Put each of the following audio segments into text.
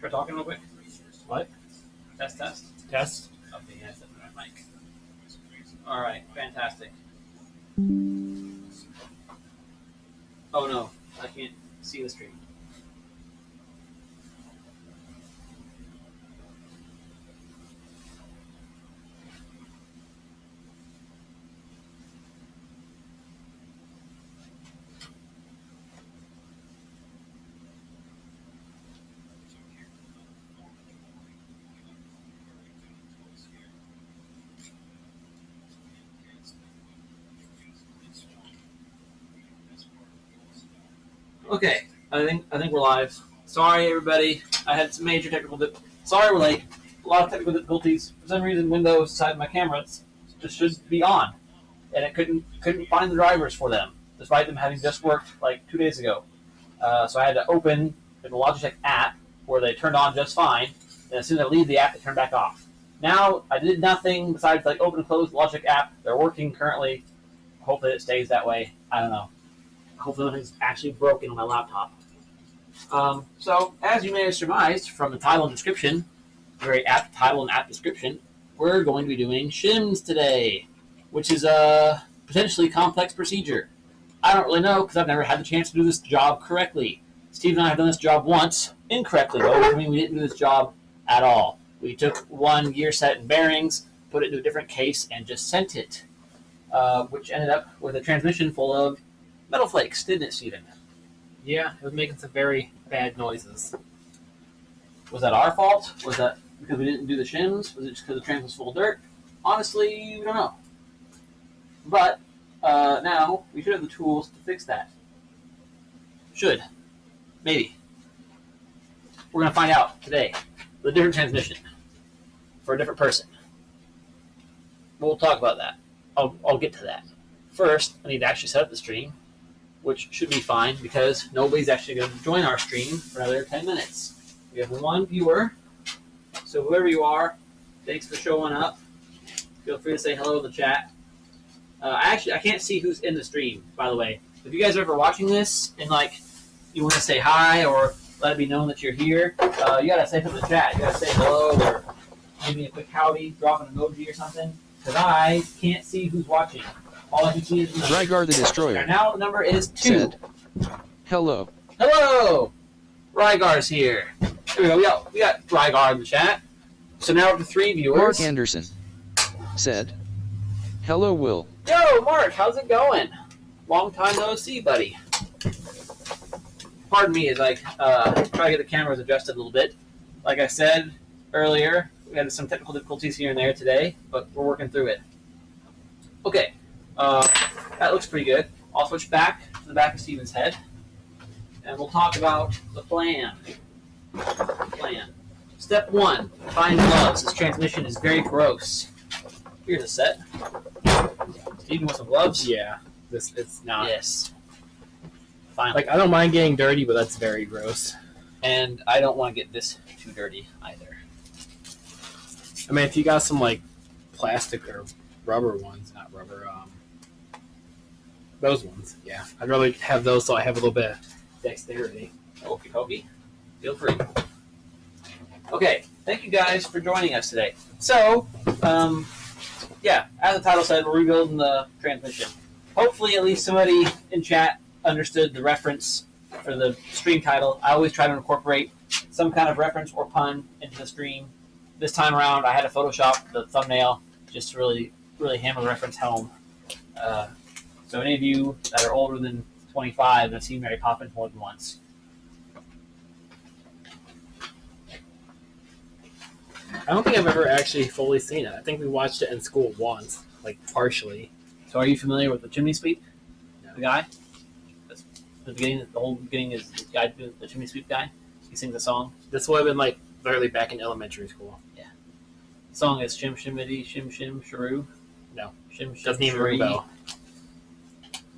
Start talking real quick. What? Test. Test? Okay, yes, that's the right mic. All right, fantastic. Oh no, I can't see the stream. Okay, I think we're live. Sorry, everybody. I had some major technical. Sorry, we're late. A lot of technical difficulties. For some reason, Windows decided my camera just should be on, and it couldn't find the drivers for them, despite them having just worked like 2 days ago. So I had to open the Logitech app where they turned on just fine, and as soon as I leave the app, they turn back off. Now I did nothing besides like open and close the Logitech app. They're working currently. Hopefully, it stays that way. I don't know. Hopefully nothing's actually broken on my laptop. So, as you may have surmised from the title and description, very apt title and apt description, we're going to be doing shims today, which is a potentially complex procedure. I don't really know because I've never had the chance to do this job correctly. Steve and I have done this job once, incorrectly though, which means we didn't do this job at all. We took one gear set and bearings, put it into a different case, and just sent it, which ended up with a transmission full of metal flakes, didn't it, Steven? Yeah, it was making some very bad noises. Was that our fault? Was that because we didn't do the shims? Was it just because the transmission was full of dirt? Honestly, we don't know. But now we should have the tools to fix that. Should. Maybe. We're going to find out today. The different transmission for a different person. We'll talk about that. I'll get to that. First, I need to actually set up the stream, which should be fine because nobody's actually going to join our stream for another 10 minutes. We have one viewer, so whoever you are, thanks for showing up. Feel free to say hello in the chat. I can't see who's in the stream, by the way. If you guys are ever watching this and you want to say hi or let it be known that you're here, you got to say something in the chat. You got to say hello or maybe a quick howdy, drop an emoji or something, because I can't see who's watching. All I can see is the number. Rygar the Destroyer. And now the number is 2. Said, hello. Hello! Rygar's here. There we go. We got Rygar in the chat. So now up to 3 viewers. Mark Anderson said, hello, Will. Yo, Mark, how's it going? Long time no see, buddy. Pardon me as I try to get the cameras adjusted a little bit. Like I said earlier, we had some technical difficulties here and there today, but we're working through it. Okay. That looks pretty good. I'll switch back to the back of Steven's head, and we'll talk about the plan. Step 1, find gloves. This transmission is very gross. Here's a set. Steven wants some gloves? Yeah, it's not. Yes. Finally. I don't mind getting dirty, but that's very gross. And I don't want to get this too dirty either. I mean, if you got some, plastic or rubber ones, not rubber, those ones, yeah. I'd rather have those so I have a little bit of dexterity. Okie dokie. Feel free. Okay, thank you guys for joining us today. So, yeah, as the title said, we're rebuilding the transmission. Hopefully, at least somebody in chat understood the reference for the stream title. I always try to incorporate some kind of reference or pun into the stream. This time around, I had to Photoshop the thumbnail just to really hammer the reference home. So any of you that are older than 25 have seen Mary Poppins more than once. I don't think I've ever actually fully seen it. I think we watched it in school once, partially. So are you familiar with the chimney sweep? No. The guy? The beginning, the whole beginning is the guy, the chimney sweep guy. He sings a song. This would have been literally back in elementary school. Yeah. The song is Shim Shimmity, Shim Shim Shiroo. No. Shim Shim Doesn't even ring a bell.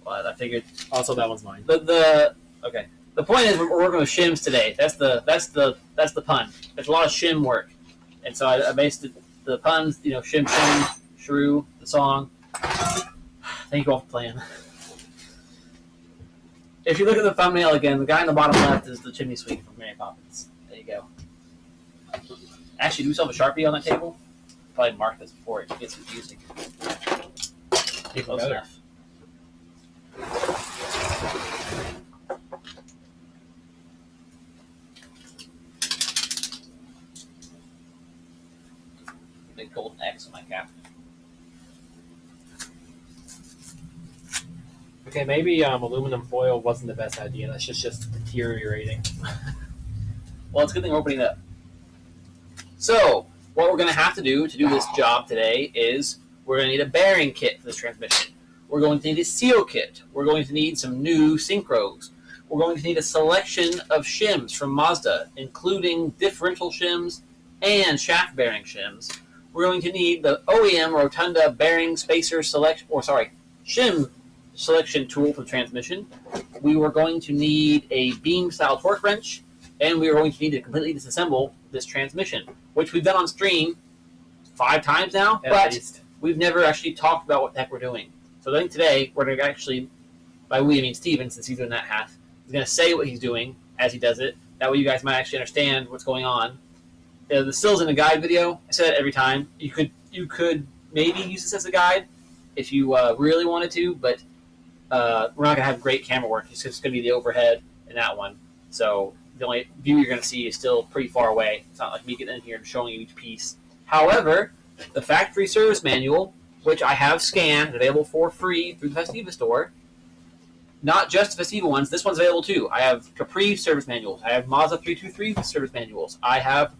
Well, I figured. Also, that one's mine. Okay. The point is we're working with shims today. That's the pun. There's a lot of shim work, and so I based the puns. Shim Shim Shrew, the song. Thank you all for playing. If you look at the thumbnail again, the guy in the bottom left is the chimney sweep from Mary Poppins. There you go. Actually, do we still have a Sharpie on that table? Probably mark this before it gets confusing. Close enough. Big golden X on my cap. Okay, maybe aluminum foil wasn't the best idea. That's just deteriorating. Well, it's a good thing we're opening it up. So, what we're going to have to do this job today is we're going to need a bearing kit for this transmission. We're going to need a seal kit. We're going to need some new Synchros. We're going to need a selection of shims from Mazda, including differential shims and shaft bearing shims. We're going to need the OEM Rotunda bearing spacer shim selection tool for the transmission. We were going to need a beam style torque wrench, and we are going to need to completely disassemble this transmission, which we've done on stream 5 times now, but we've never actually talked about what the heck we're doing. So I think today we're going to actually, by we I mean Steven, since he's doing that half, he's going to say what he's doing as he does it. That way you guys might actually understand what's going on. The stills in the guide video, I said it every time. You could maybe use this as a guide if you really wanted to, but we're not going to have great camera work. It's just going to be the overhead in that one. So the only view you're going to see is still pretty far away. It's not like me getting in here and showing you each piece. However, the factory service manual, which I have scanned, available for free through the Festiva store, not just the Festiva ones, this one's available too. I have Capri service manuals. I have Mazda 323 service manuals. I have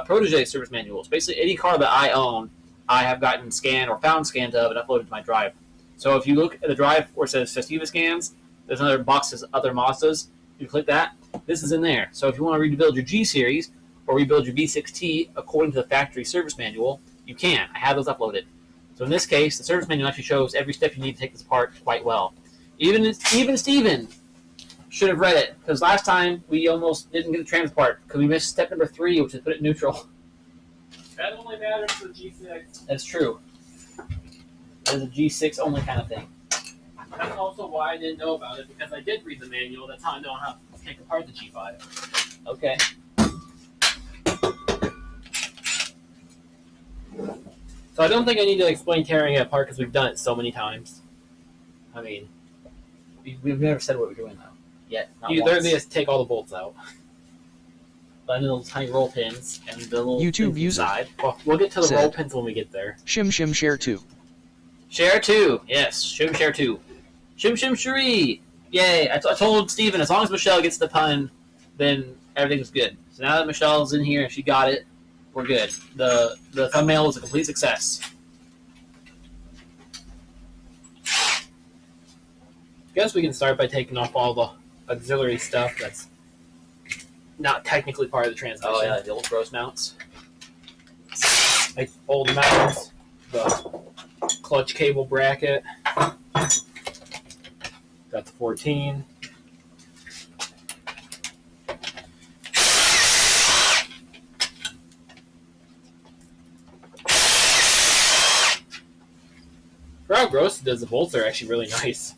Protege service manuals. Basically, any car that I own, I have gotten scanned or found scans of and uploaded to my drive. So if you look at the drive where it says Festiva scans, there's another box that says other Mazdas. You click that, this is in there. So if you want to rebuild your G series or rebuild your V6T according to the factory service manual, you can. I have those uploaded. So in this case, the service manual actually shows every step you need to take this apart quite well. Even Steven should have read it, because last time we almost didn't get the trans part because we missed step number 3, which is put it in neutral. That only matters for G6. That's true. That is a G6 only kind of thing. That's also why I didn't know about it, because I did read the manual. That's how I know how to take apart the G5. Okay. So I don't think I need to explain tearing it apart because we've done it so many times. I mean, we've never said what we're doing though. Yet. You literally just take all the bolts out. But the little tiny roll pins and the little YouTube user side. Well, we'll get to the said, roll pins when we get there. Shim SHER-2. SHER-2, yes, Shim SHER-2. Shim SHER-EE. Yay! I told Steven, as long as Michelle gets the pun, then everything's good. So now that Michelle's in here and she got it, we're good. The thumbnail was a complete success. Guess we can start by taking off all the auxiliary stuff that's not technically part of the transmission. Oh yeah, the old gross mounts. Like old mounts, the clutch cable bracket. Got the 14. For how gross it does, the bolts are actually really nice.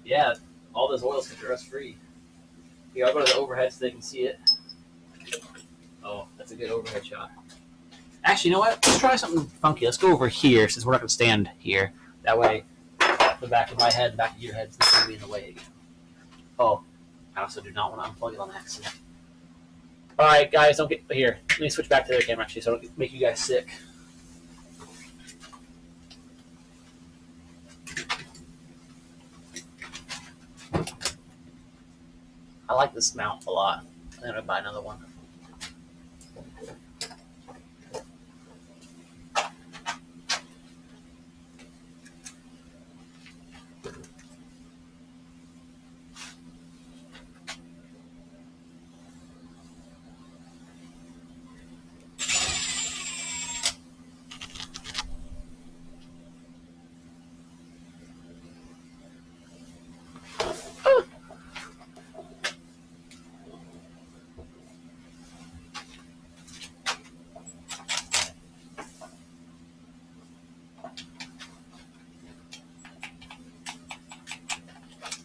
Yeah, all those oils can be rust free. Here, I'll go to the overhead so they can see it. Oh, that's a good overhead shot. Actually, you know what? Let's try something funky. Let's go over here since we're not going to stand here. That way, the back of my head, the back of your head is not going to be in the way again. Oh, I also do not want to unplug it on accident. Alright, guys, don't get here. Let me switch back to the camera actually so I don't make you guys sick. I like this mount a lot. I'm going to buy another one.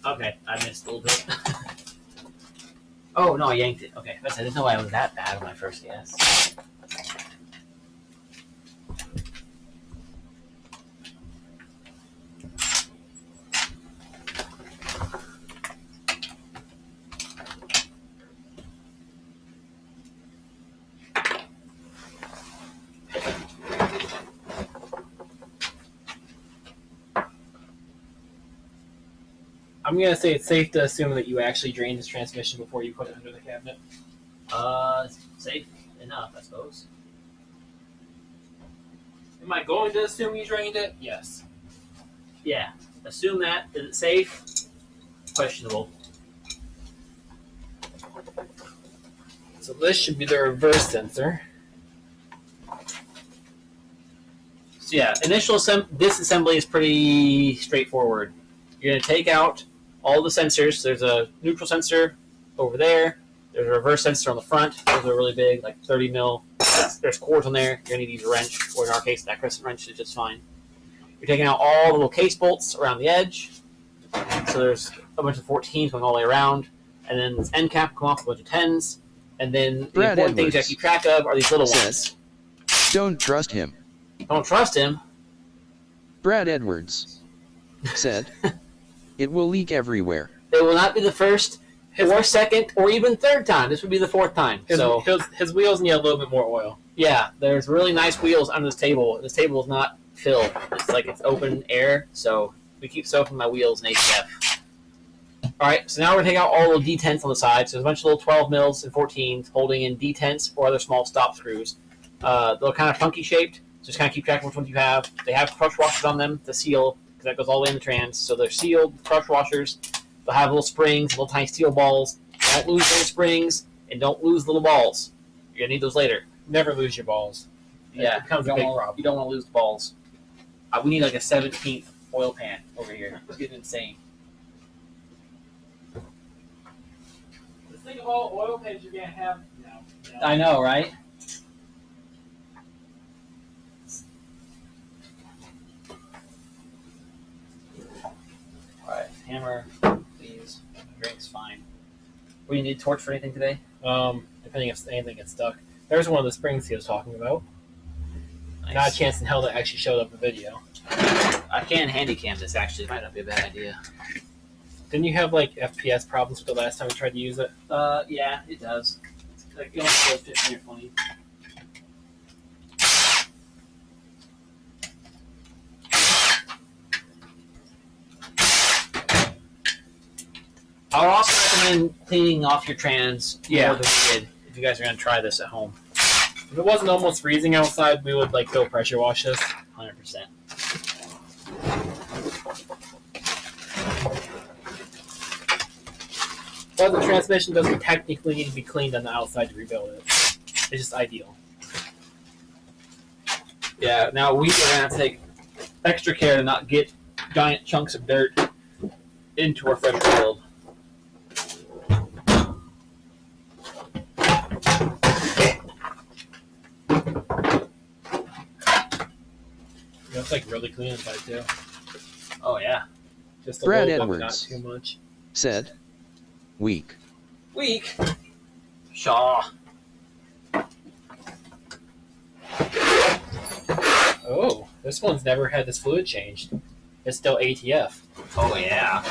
Okay, I missed a little bit. Oh, no, I yanked it. Okay, I didn't know I was that bad when I first guessed. I'm gonna say it's safe to assume that you actually drained this transmission before you put it under the cabinet. Safe enough, I suppose. Am I going to assume you drained it? Yes. Yeah. Assume that. Is it safe? Questionable. So this should be the reverse sensor. So yeah, disassembly is pretty straightforward. You're going to take out all the sensors. There's a neutral sensor over there. There's a reverse sensor on the front. Those are really big, like 30 mil. There's cords on there. You're going to need to use a wrench, or in our case, that crescent wrench is just fine. You're taking out all the little case bolts around the edge. So there's a bunch of 14s going all the way around. And then this end cap will come off with a bunch of 10s. And then the important things you have to keep track of are these little ones. Don't trust him. Don't trust him. Brad Edwards said, it will leak everywhere. It will not be the first, or second, or even third time. This would be the fourth time. His wheels need a little bit more oil. Yeah, there's really nice wheels under this table. This table is not filled. It's like it's open air, so we keep soaking my wheels in ATF. Alright, so now we're going to take out all the detents on the side. So there's a bunch of little 12 mils and 14s holding in detents or other small stop screws. They're kind of funky shaped. Just kind of keep track of which ones you have. They have crush washers on them to seal, because that goes all the way in the trans. So they're sealed crush washers. They'll have little springs, little tiny steel balls. Don't lose those springs, and don't lose little balls. You're going to need those later. Never lose your balls. Yeah, it becomes a big problem. You don't want to lose the balls. We need like a 17th oil pan over here. It's getting insane. Think of all oil pans you're going to have now. I know, right? Alright, hammer, please. Drink's fine. Do you need a torch for anything today? Depending if anything gets stuck. There's one of the springs he was talking about. Nice. Not a chance in hell that actually showed up in the video. I can handycam this, actually. It might not be a bad idea. Didn't you have like FPS problems with the last time we tried to use it? Yeah, it does. It's like, you only go 15 or 20. I would also recommend cleaning off your trans more than we did if you guys are going to try this at home. If it wasn't almost freezing outside, we would like go pressure wash this. 100%. But the transmission doesn't technically need to be cleaned on the outside to rebuild it. It's just ideal. Yeah, now we are going to have to take extra care to not get giant chunks of dirt into our fresh build. You know, it's like really clean inside too. Oh, yeah. Just a Brad little bit, Edwards not too much. said, weak. Weak. Shaw. Oh, this one's never had this fluid changed. It's still ATF. Oh, yeah.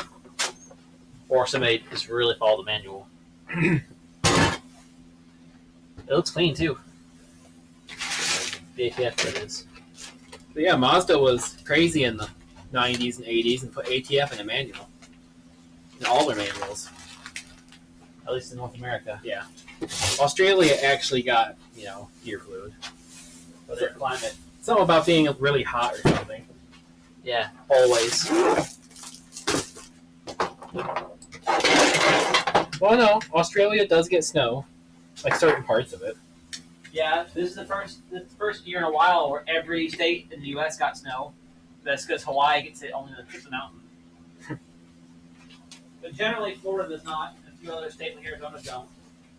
Or somebody just really followed the manual. It looks clean, too. The ATF, that is. But yeah, Mazda was crazy in the 90s and 80s and put ATF in a manual. In all their manuals. At least in North America. Yeah. Australia actually got, gear fluid. For their climate. Something about being really hot or something. Yeah, always. Well, no, Australia does get snow. Like certain parts of it. Yeah, this is the first year in a while where every state in the U.S. got snow. That's because Hawaii gets it only in the tip of the mountain. But generally, Florida does not. A few other states like Arizona don't.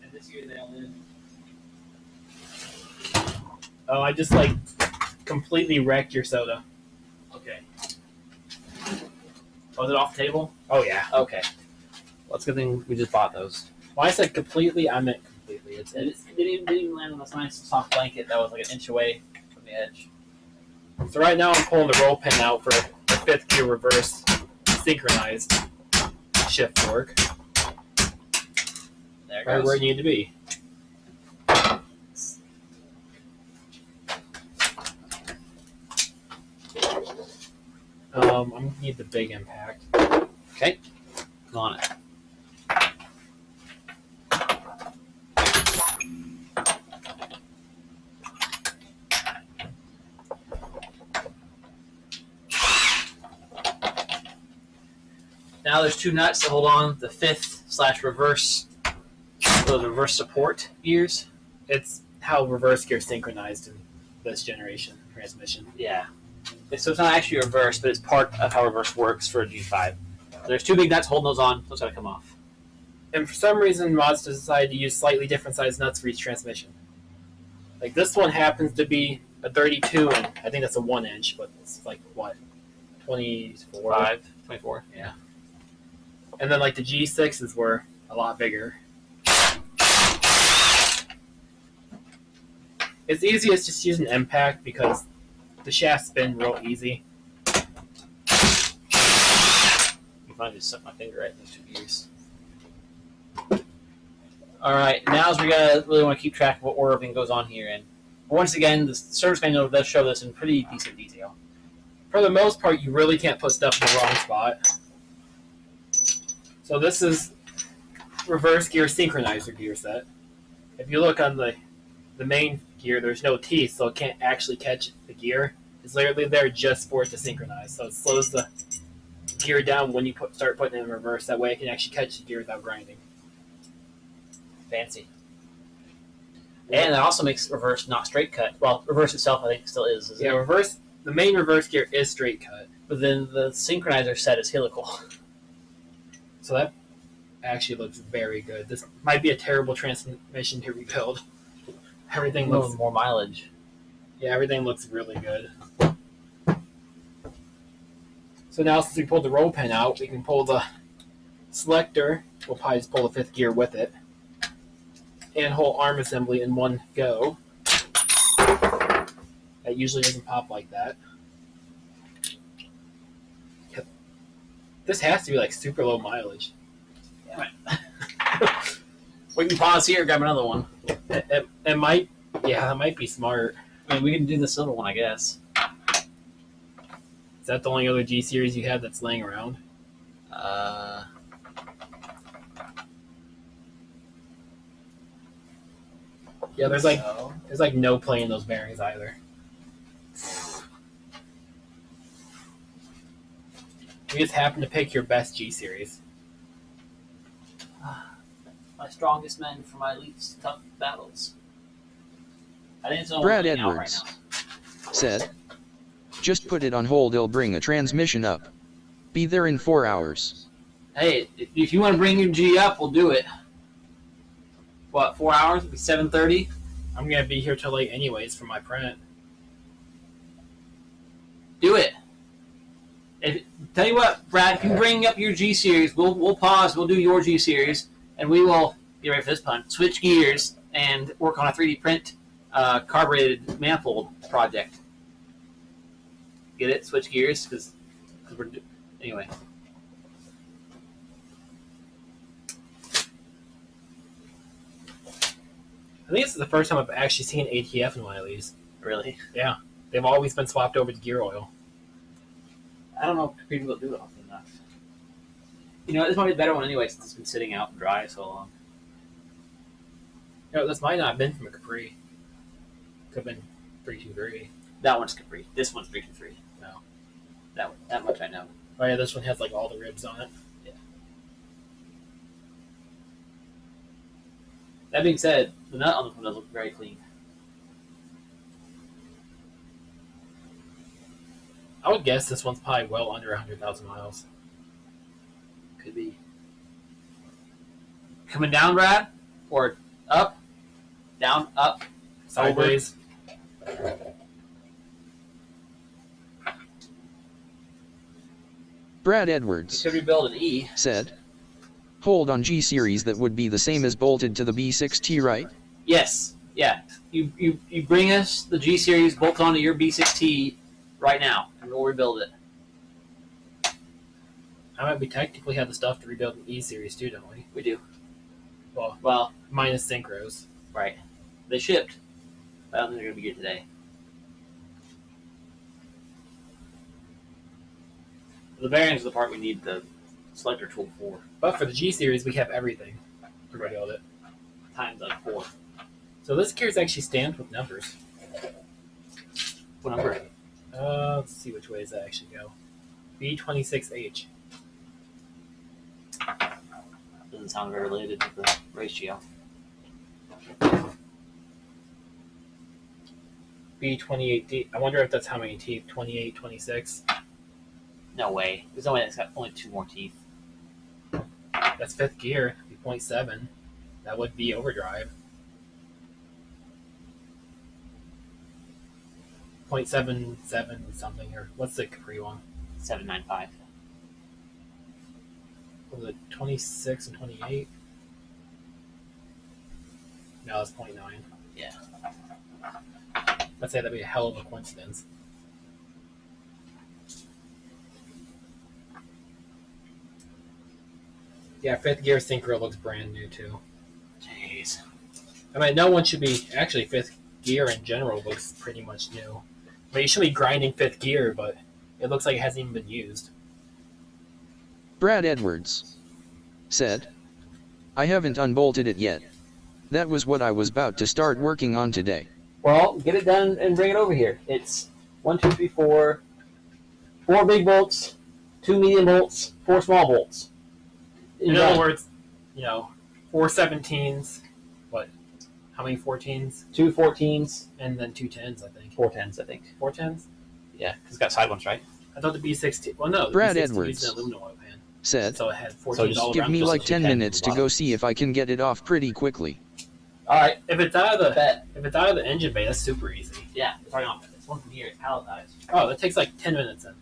And this year they all did. Oh, I just, completely wrecked your soda. Okay. Was it off the table? Oh, yeah. Okay. Well, it's a good thing we just bought those. When I said completely, I meant completely. It didn't even land on this nice soft blanket that was like an inch away from the edge. So right now I'm pulling the roll pin out for the 5th gear reverse synchronized shift fork. There it Right goes. where you need to be. I'm going to need the big impact. Okay. on it. Now there's two nuts that hold on the fifth/reverse, the reverse support gears. It's how reverse gear synchronized in this generation transmission. Yeah. So it's not actually reverse, but it's part of how reverse works for a G5. So there's two big nuts holding those on, so it's got to come off. And for some reason, Mazda decided to use slightly different size nuts for each transmission. Like this one happens to be a 32, and I think that's a 1-inch, but it's like, what, 24? 24, yeah. And then like the G6s were a lot bigger. It's easiest just use an impact because the shafts spin real easy. You finally just suck my finger right in those two gears. Alright, now as we gotta really want to keep track of what order everything goes on here in. Once again, the service manual does show this in pretty decent detail. For the most part, you really can't put stuff in the wrong spot. So this is reverse gear synchronizer gear set. If you look on the main gear, there's no teeth, so it can't actually catch the gear. It's literally there just for it to synchronize. So it slows the gear down when you start putting it in reverse. That way it can actually catch the gear without grinding. Fancy. And it also makes reverse not straight cut. Well, reverse itself I think still is. Yeah, reverse. The main reverse gear is straight cut. But then the synchronizer set is helical. So that actually looks very good. This might be a terrible transmission to rebuild. Everything looks more mileage. Yeah, everything looks really good. So now since we pulled the roll pin out, we can pull the selector. We'll probably just pull the fifth gear with it. And whole arm assembly in one go. That usually doesn't pop like that. Yep. This has to be like super low mileage. Damn it. We can pause here and grab another one. It might, yeah, that might be smart. I mean, we can do the silver one, I guess. Is that the only other G series you have that's laying around? Yeah, there's like no play in those bearings either. You just happen to pick your best G series. My strongest men for my least tough battles. I think it's Brad Edwards said, "Just put it on hold, it'll bring a transmission up. Be there in 4 hours." Hey, if you want to bring your G up, we'll do it. What, 4 hours? It'll be 7:30? I'm gonna be here till late anyways for my print. Do it. Tell you what, Brad, if you bring up your G series, we'll pause, we'll do your G series, and we will, get ready for this pun, switch gears and work on a 3D print carbureted manifold project. Get it? Switch gears? Because we're... Anyway. I think this is the first time I've actually seen ATF in one of these. Really? Yeah. They've always been swapped over to gear oil. I don't know if people do it often enough. You know, this might be the better one anyway, since it's been sitting out and dry so long. You know, this might not have been from a Capri. Could have been 323. That one's Capri. This one's 323. No. That one. That much I know. Oh yeah, this one has like all the ribs on it. Yeah. That being said, the nut on this one does look very clean. I would guess this one's probably well under 100,000 miles. Could be. Coming down, Brad? Or up? Down, up, Sideways. Brad You Edwards could rebuild an E. said, "Hold on G series that would be the same as bolted to the B6T, right?" Yes. Yeah. You bring us the G series bolted onto your B6T right now, and we'll rebuild it. I mean, we technically have the stuff to rebuild an E series too, don't we? We do. Well, minus Synchros. Right. They shipped. I don't think they're going to be here today. The bearings are the part we need the selector tool 4 But for the G series, we have everything to Right. build it. times like 4. So this gear is actually stamped with numbers. What number? Let's see which ways that actually go. B26H. Doesn't sound very related to the ratio. B28D. I wonder if that's how many teeth. 28, 26. No way. There's no way that's got only 2 more teeth. That's fifth gear. B.7. That would be overdrive. 0.77 something, or what's the Capri one? 795. What was it 26 and 28? No, it's 0.9. Yeah. I'd say that'd be a hell of a coincidence. Yeah, fifth gear Synchro looks brand new too. Jeez. I mean, no one should be. Actually, fifth gear in general looks pretty much new. I mean, you should be grinding fifth gear, but it looks like it hasn't even been used. Brad Edwards said, I haven't unbolted it yet. That was what I was about to start working on today. Well, get it done and bring it over here. It's 1, 2, 3, 4. 4 big bolts, 2 medium bolts, 4 small bolts. In other words, 4 17s. What? How many 14s? 2 14s. And then 2 10s, I think. 4 10s, I think. 4 10s? Yeah, because it's got side ones, right? I thought the B16. Well, no. The Brad B16 Edwards used an aluminum oil pan. Said, So it had 14s So just all give around. me just like 10 210 minutes to bottom. go see if I can get it off pretty quickly. All right. If it's out of the Bet. engine bay, that's super easy. Yeah, it's already on. It's one from here. It's palletized. Oh, that takes like 10 minutes then.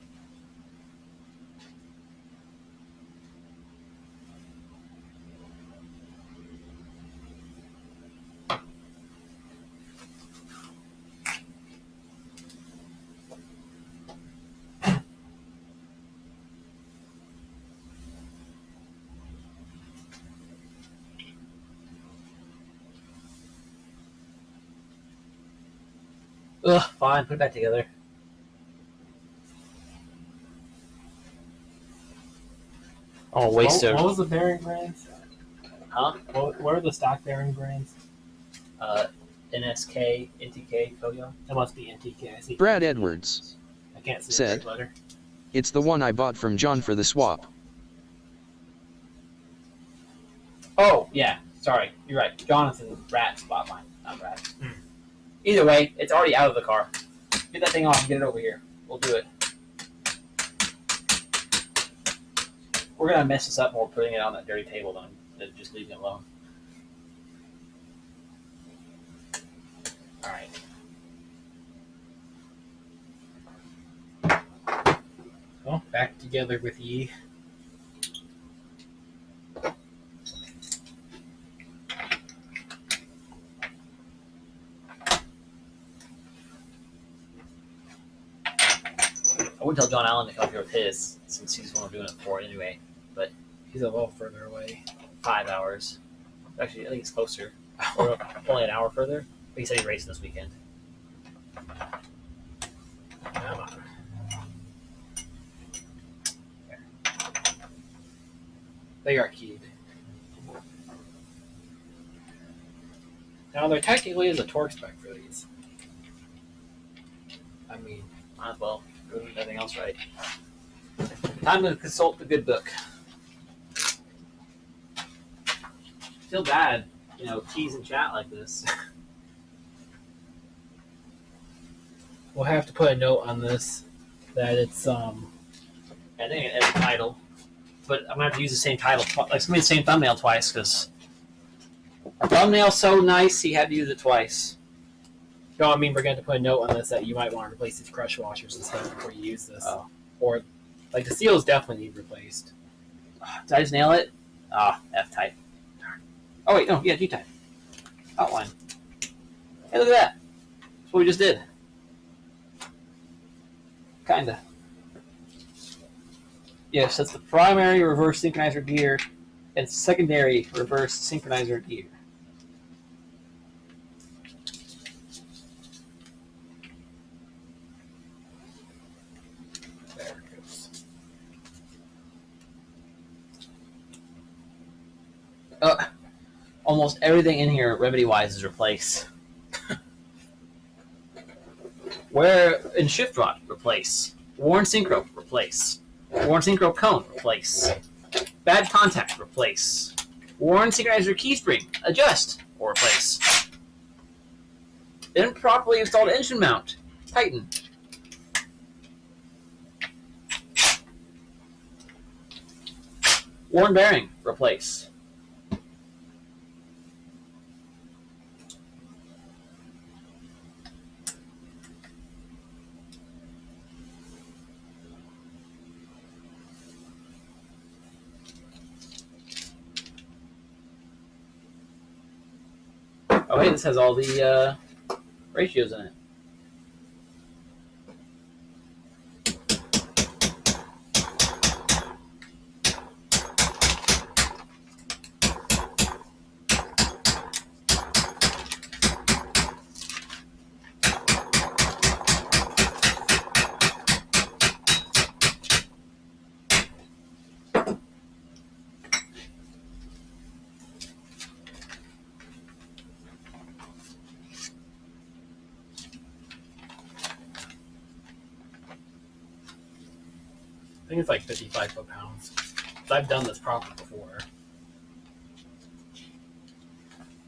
Ugh, fine. Put it back together. Oh, waste What of. was the bearing brands? Huh? What are the stock bearing brands? NSK, NTK, Koyo. That must be NTK. I see. Brad Edwards I can't see said, the third letter. it's the one I bought from John for the swap. Oh, yeah. Sorry. You're right. Jonathan Rat bought mine. Not Rat. Hmm. Either way, it's already out of the car. Get that thing off and get it over here. We'll do it. We're going to mess this up more putting it on that dirty table than just leaving it alone. All right. Well, back together with Yi. I would tell John Allen to come up here with his, since he's the one we're doing it for anyway. He's a little further away. 5 hours. Actually, I think it's closer. Or only an hour further. But he said he's racing this weekend. Come on. They are keyed. Now, there technically is a torque spec for these. I mean, Might as well. Doing everything else right. Time to consult the good book. Feel bad, keys and chat like this. we'll have to put a note on this that it's I think it has a title, but I'm gonna have to use the same title, like somebody the same thumbnail twice, because our thumbnail's so nice he had to use it twice. No, I mean we're going to put a note on this that you might want to replace these crush washers and stuff before you use this. Oh. Or, like, the seals definitely need replaced. Did I just nail it? F type. Oh wait, no, yeah, G type. Outline. Hey, look at that. That's what we just did. Kinda. Yes, that's the primary reverse synchronizer gear and secondary reverse synchronizer gear. There it goes. almost everything in here, remedy-wise, is replace. Where in shift rod, replace. Worn synchro, replace. Worn synchro cone, replace. Bad contact, replace. Worn synchronizer key spring, adjust or replace. Improperly installed engine mount, tighten. Worn bearing, replace. Oh, hey, this has all the ratios in it. I think it's like 55 foot-pounds. I've done this proper before.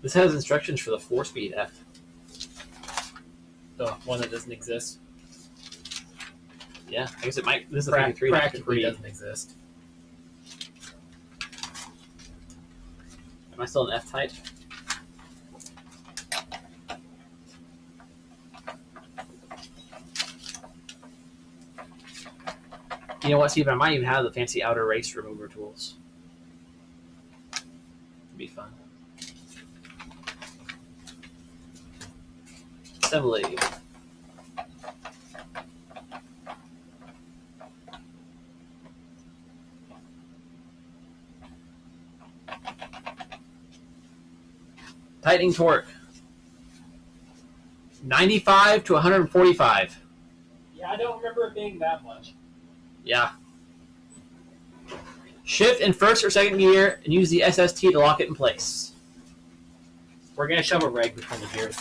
This has instructions for the 4-speed F. The one that doesn't exist. Yeah, I guess it might. This is a 53. Practically doesn't exist. Am I still in F type? You know what, Steve? I might even have the fancy outer race remover tools. It'd be fun. Assembly. Tightening torque. 95 to 145. Yeah, I don't remember it being that much. Yeah. Shift in first or second gear and use the SST to lock it in place. We're going to shove a reg between the gears.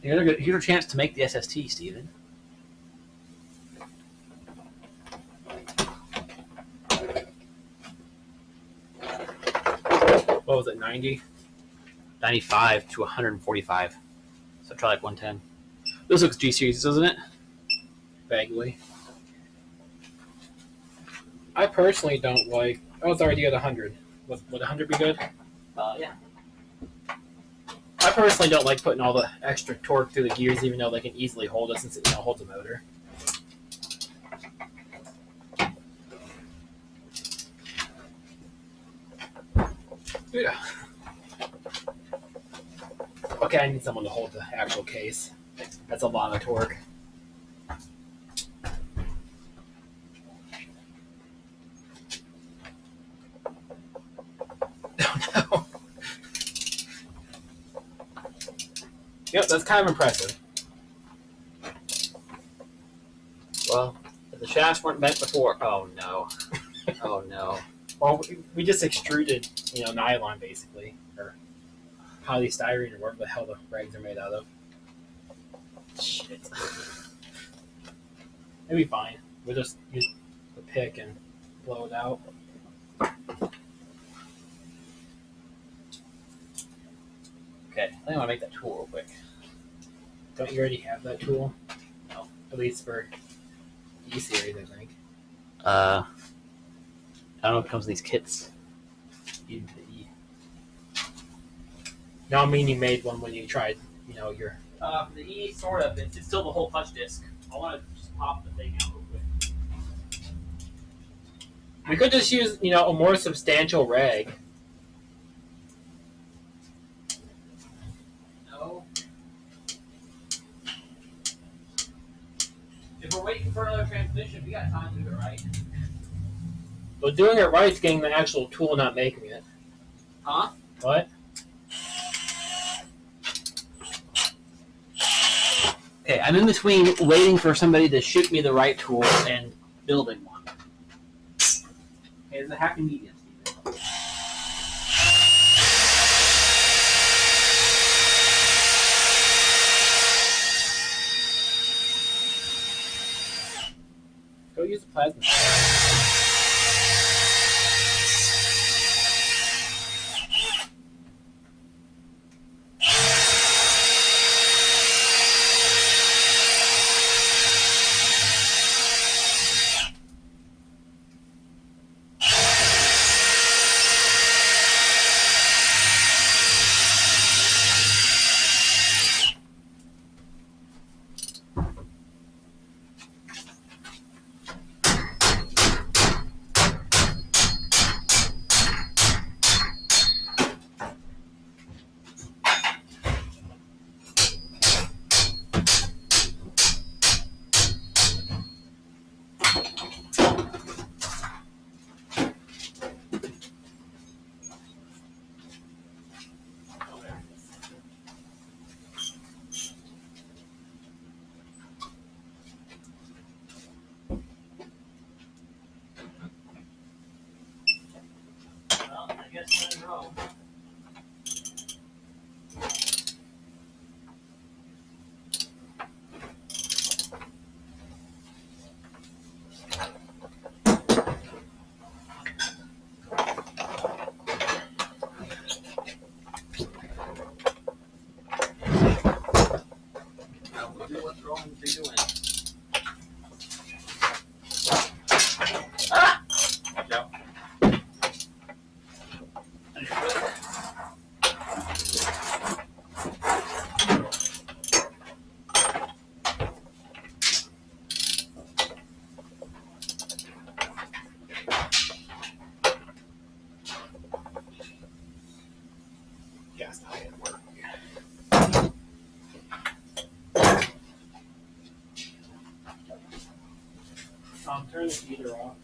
Here's your chance to make the SST, Steven. What was it, 90? 95 to 145. So try like 110. This looks G series, doesn't it? Vaguely. I personally don't like... Oh, it's already at 100. Would 100 be good? Yeah. I personally don't like putting all the extra torque through the gears, even though they can easily hold it since it holds a motor. Yeah. Okay, I need someone to hold the actual case. That's a lot of torque. Oh no. Yep, that's kind of impressive. Well, if the shafts weren't bent before, oh no. Oh no. Well, we just extruded, nylon basically, or polystyrene, or whatever the hell the rags are made out of. Shit. It'll be fine. We'll just use the pick and blow it out. Okay, I think I want to make that tool real quick. Don't you already have that tool? No. At least for E series, I think. I don't know if it comes in these kits. E to the E. No, I mean you made one when you tried, your... For the E, sort of. It's still the whole clutch disc. I want to just pop the thing out real quick. We could just use, a more substantial rag. No. If we're waiting for another transmission, we got time to do it right. But doing it right is getting the actual tool, not making it. Huh? What? Okay, Okay, I'm in between waiting for somebody to ship me the right tool and building one. Okay, there's a happy medium, Steven. Go use the plasma. Well, I guess I know. I'll do what's wrong to be doing. Ah! Watch out. Gas high at work. Turn the heater off.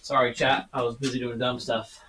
Sorry, chat. I was busy doing dumb stuff.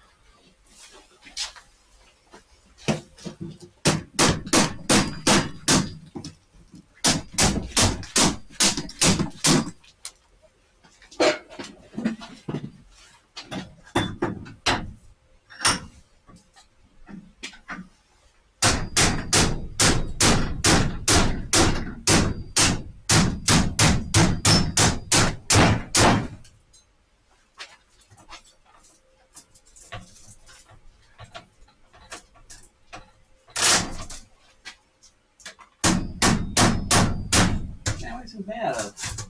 What's he mad of?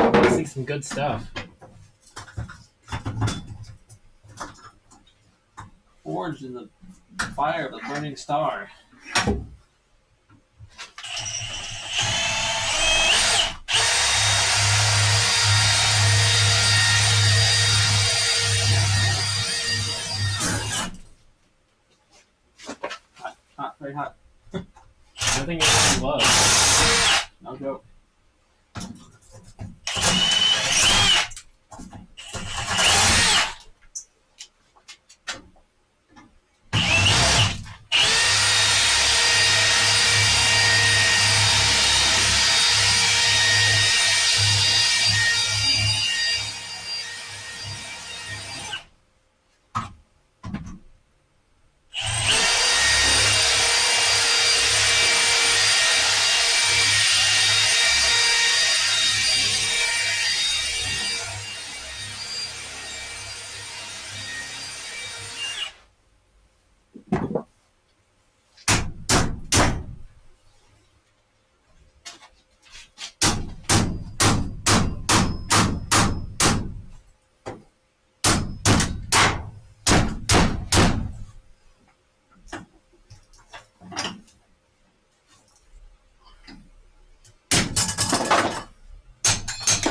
I see some good stuff. Forged in the fire of the burning star. Hot, very hot. I think it was. No joke.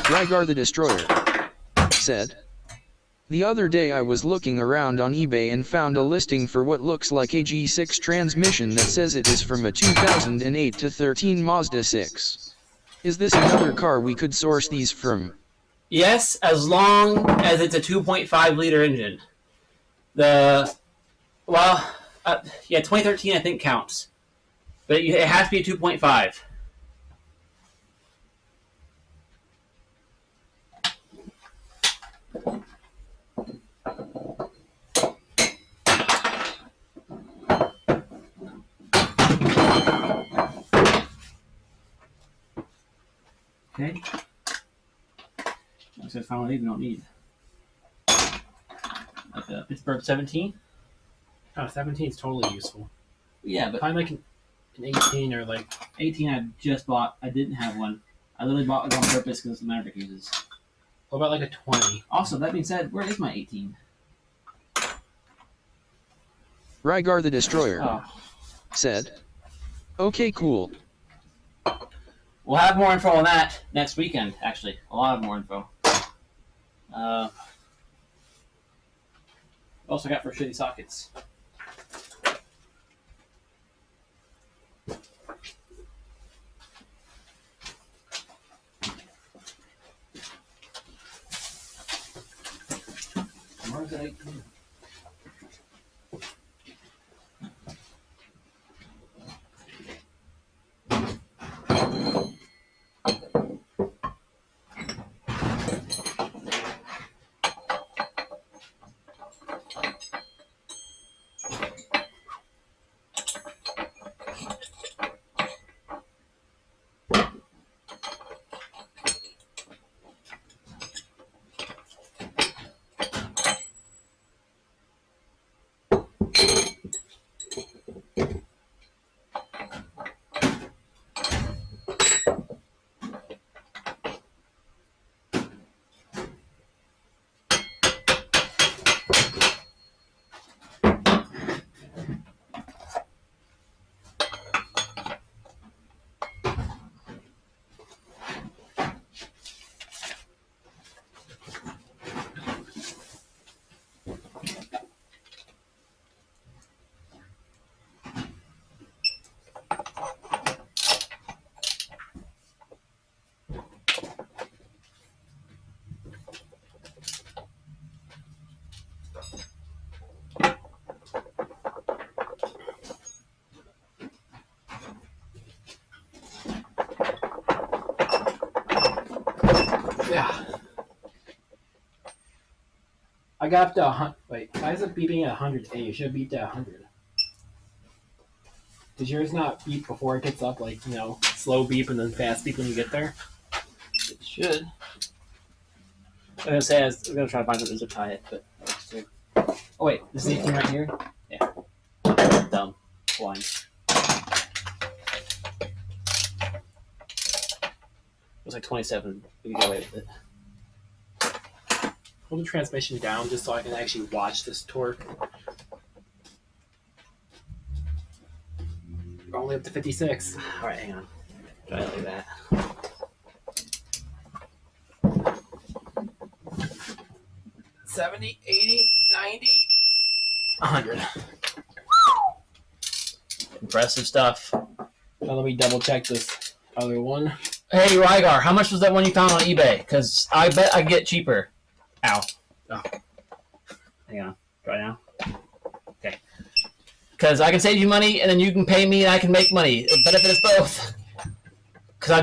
Rygar the Destroyer said, "The other day I was looking around on eBay and found a listing for what looks like a G6 transmission that says it is from a 2008 to 13 Mazda 6. Is this another car we could source these from?" Yes, as long as it's a 2.5 liter engine. Yeah, 2013 I think counts, but it has to be a 2.5. Okay. I said finally we don't need. Like a Pittsburgh 17? Oh, 17 is totally useful. Yeah, but Find like an 18 or like 18 I just bought. I didn't have one. I literally bought it on purpose because the Maverick uses. what about like a 20? Also, that being said, where is my 18? Rygar the Destroyer Oh. said, "Okay, cool. We'll have more info on that next weekend, actually. A lot of more info. What else I got for shitty sockets? Where's that 18? Yeah. I got up to 100. Wait, why is it beeping at 100? Hey, you should have beeped at 100. Does yours not beep before it gets up, like, slow beep and then fast beep when you get there? It should. I was gonna say I was gonna try to find something to tie it, but oh wait, this is 18 right here. Yeah, dumb, blind. was like 27. We could get away with it. Hold the transmission down just so I can actually watch this torque. We're only up to 56. All right, hang on. Try it like that. 70, 80, 90, 100. Impressive stuff. Now let me double check this other one. Hey, Rygar, how much was that one you found on eBay? Because I bet I get cheaper. Ow. Oh. Hang on. Try now. Okay. Because I can save you money, and then you can pay me, and I can make money. It'll benefit us both. Because I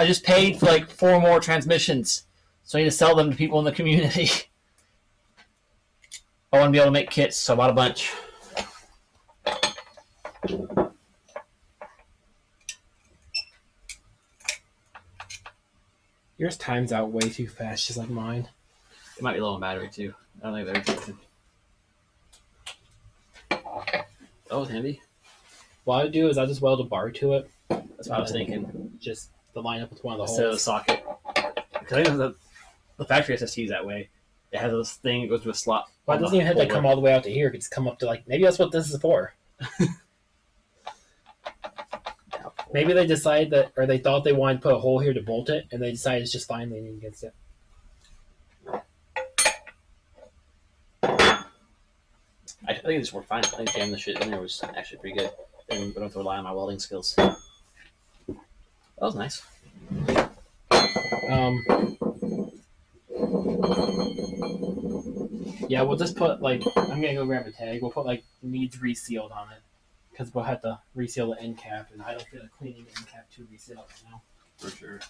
just paid for like 4 more transmissions. So I need to sell them to people in the community. I want to be able to make kits, so I bought a bunch. Yours times out way too fast, just like mine. It might be low on battery, too. I don't think they're existing. That was handy. What I would do is I just weld a bar to it. That's what I was thinking. Just to line up with one of the Instead of the holes. socket. Because I think the factory SST is that way. It has this thing that goes to a slot. Well, it doesn't even have to come all the way out to here. It could just come up to like, maybe that's what this is for. Maybe they decided that, or they thought they wanted to put a hole here to bolt it, and they decided it's just fine leaning against it. I think it just worked fine. I think jamming the shit in there was actually pretty good. I don't have to rely on my welding skills. That was nice. Yeah, we'll just put like, I'm gonna go grab a tag. We'll put like needs resealed on it because we'll have to reseal the end cap, and I don't feel like cleaning the end cap to reseal it right now. For sure.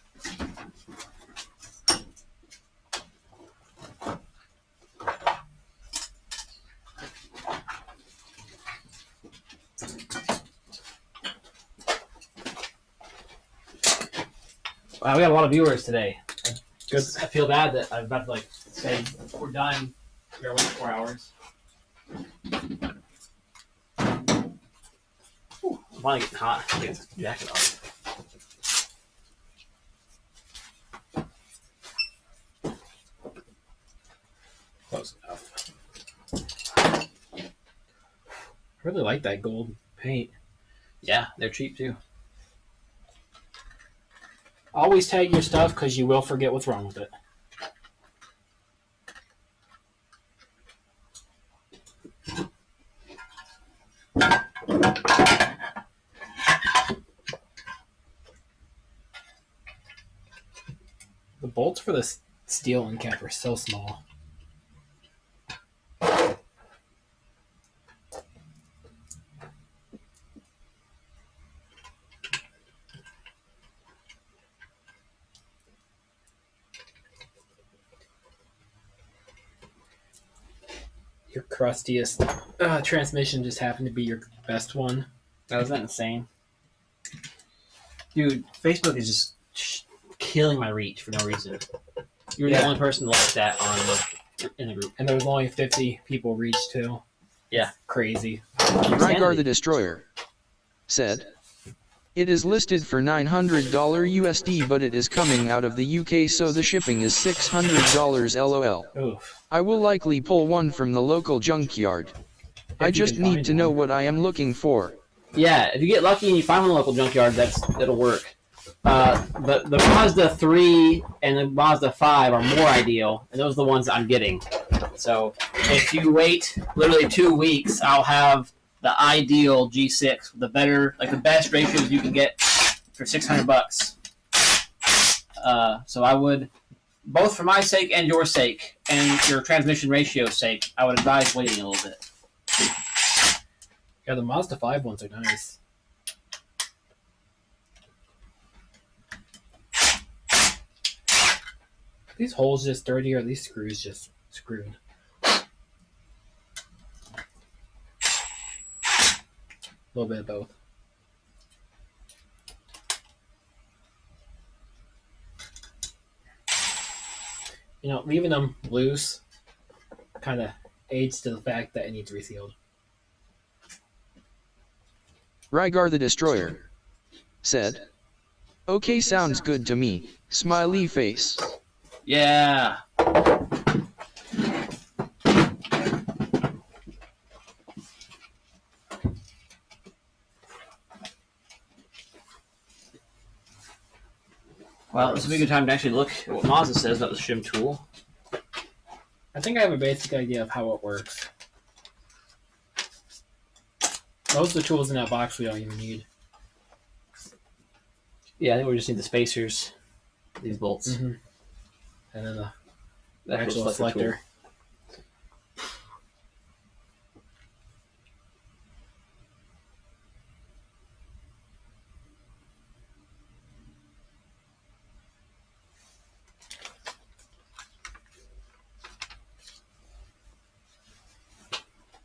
Wow, we got a lot of viewers today. Good. I feel bad that I'm about to like say we're done. We're waiting 4 hours. Ooh, I'm finally getting hot. Get this jacket off. Close enough. I really like that gold paint. Yeah, they're cheap too. Always tag your stuff because you will forget what's wrong with it. The bolts for this steel end cap are so small. Your crustiest transmission just happened to be your best one. Isn't that insane? Dude, Facebook is just killing my reach for no reason. You're the only person like that in the group. And there was only 50 people reached too. Yeah. Crazy. Rygar the Destroyer said, "It is listed for $900 USD, but it is coming out of the UK, so the shipping is $600 LOL. Oof. I will likely pull one from the local junkyard. I you just can need find to know one. what I am looking for." Yeah, if you get lucky and you find one in the local junkyard, it'll work. The Mazda 3 and the Mazda 5 are more ideal, and those are the ones I'm getting. So if you wait literally 2 weeks, I'll have the ideal G6, the best ratios you can get for $600. So I would, both for my sake and your sake, and your transmission ratio sake, I would advise waiting a little bit. Yeah, the Mazda 5 ones are nice. Are these holes just dirty or are these screws just screwed? A little bit of both. You know, leaving them loose kind of aids to the fact that it needs resealed. Rygar the Destroyer said, Okay, sounds good to me. Smiley face. Yeah. Well, this would be a good time to actually look at what Mazda says about the shim tool. I think I have a basic idea of how it works. Most of the tools in that box we don't even need. Yeah, I think we just need the spacers, these bolts, And then the actual actual selector.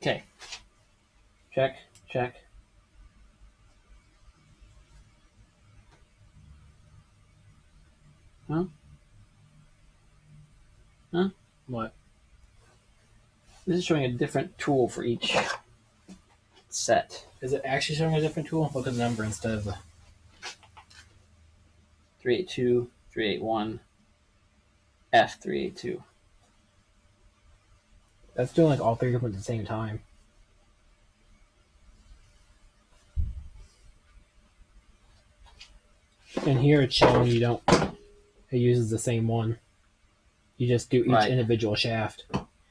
Okay. Check, check. Huh? Huh? What? This is showing a different tool for each set. Is it actually showing a different tool? Look at the number instead of the... 382, 381, F382. That's doing like all three of them at the same time. And here it's showing you don't... It uses the same one. You just do each individual shaft.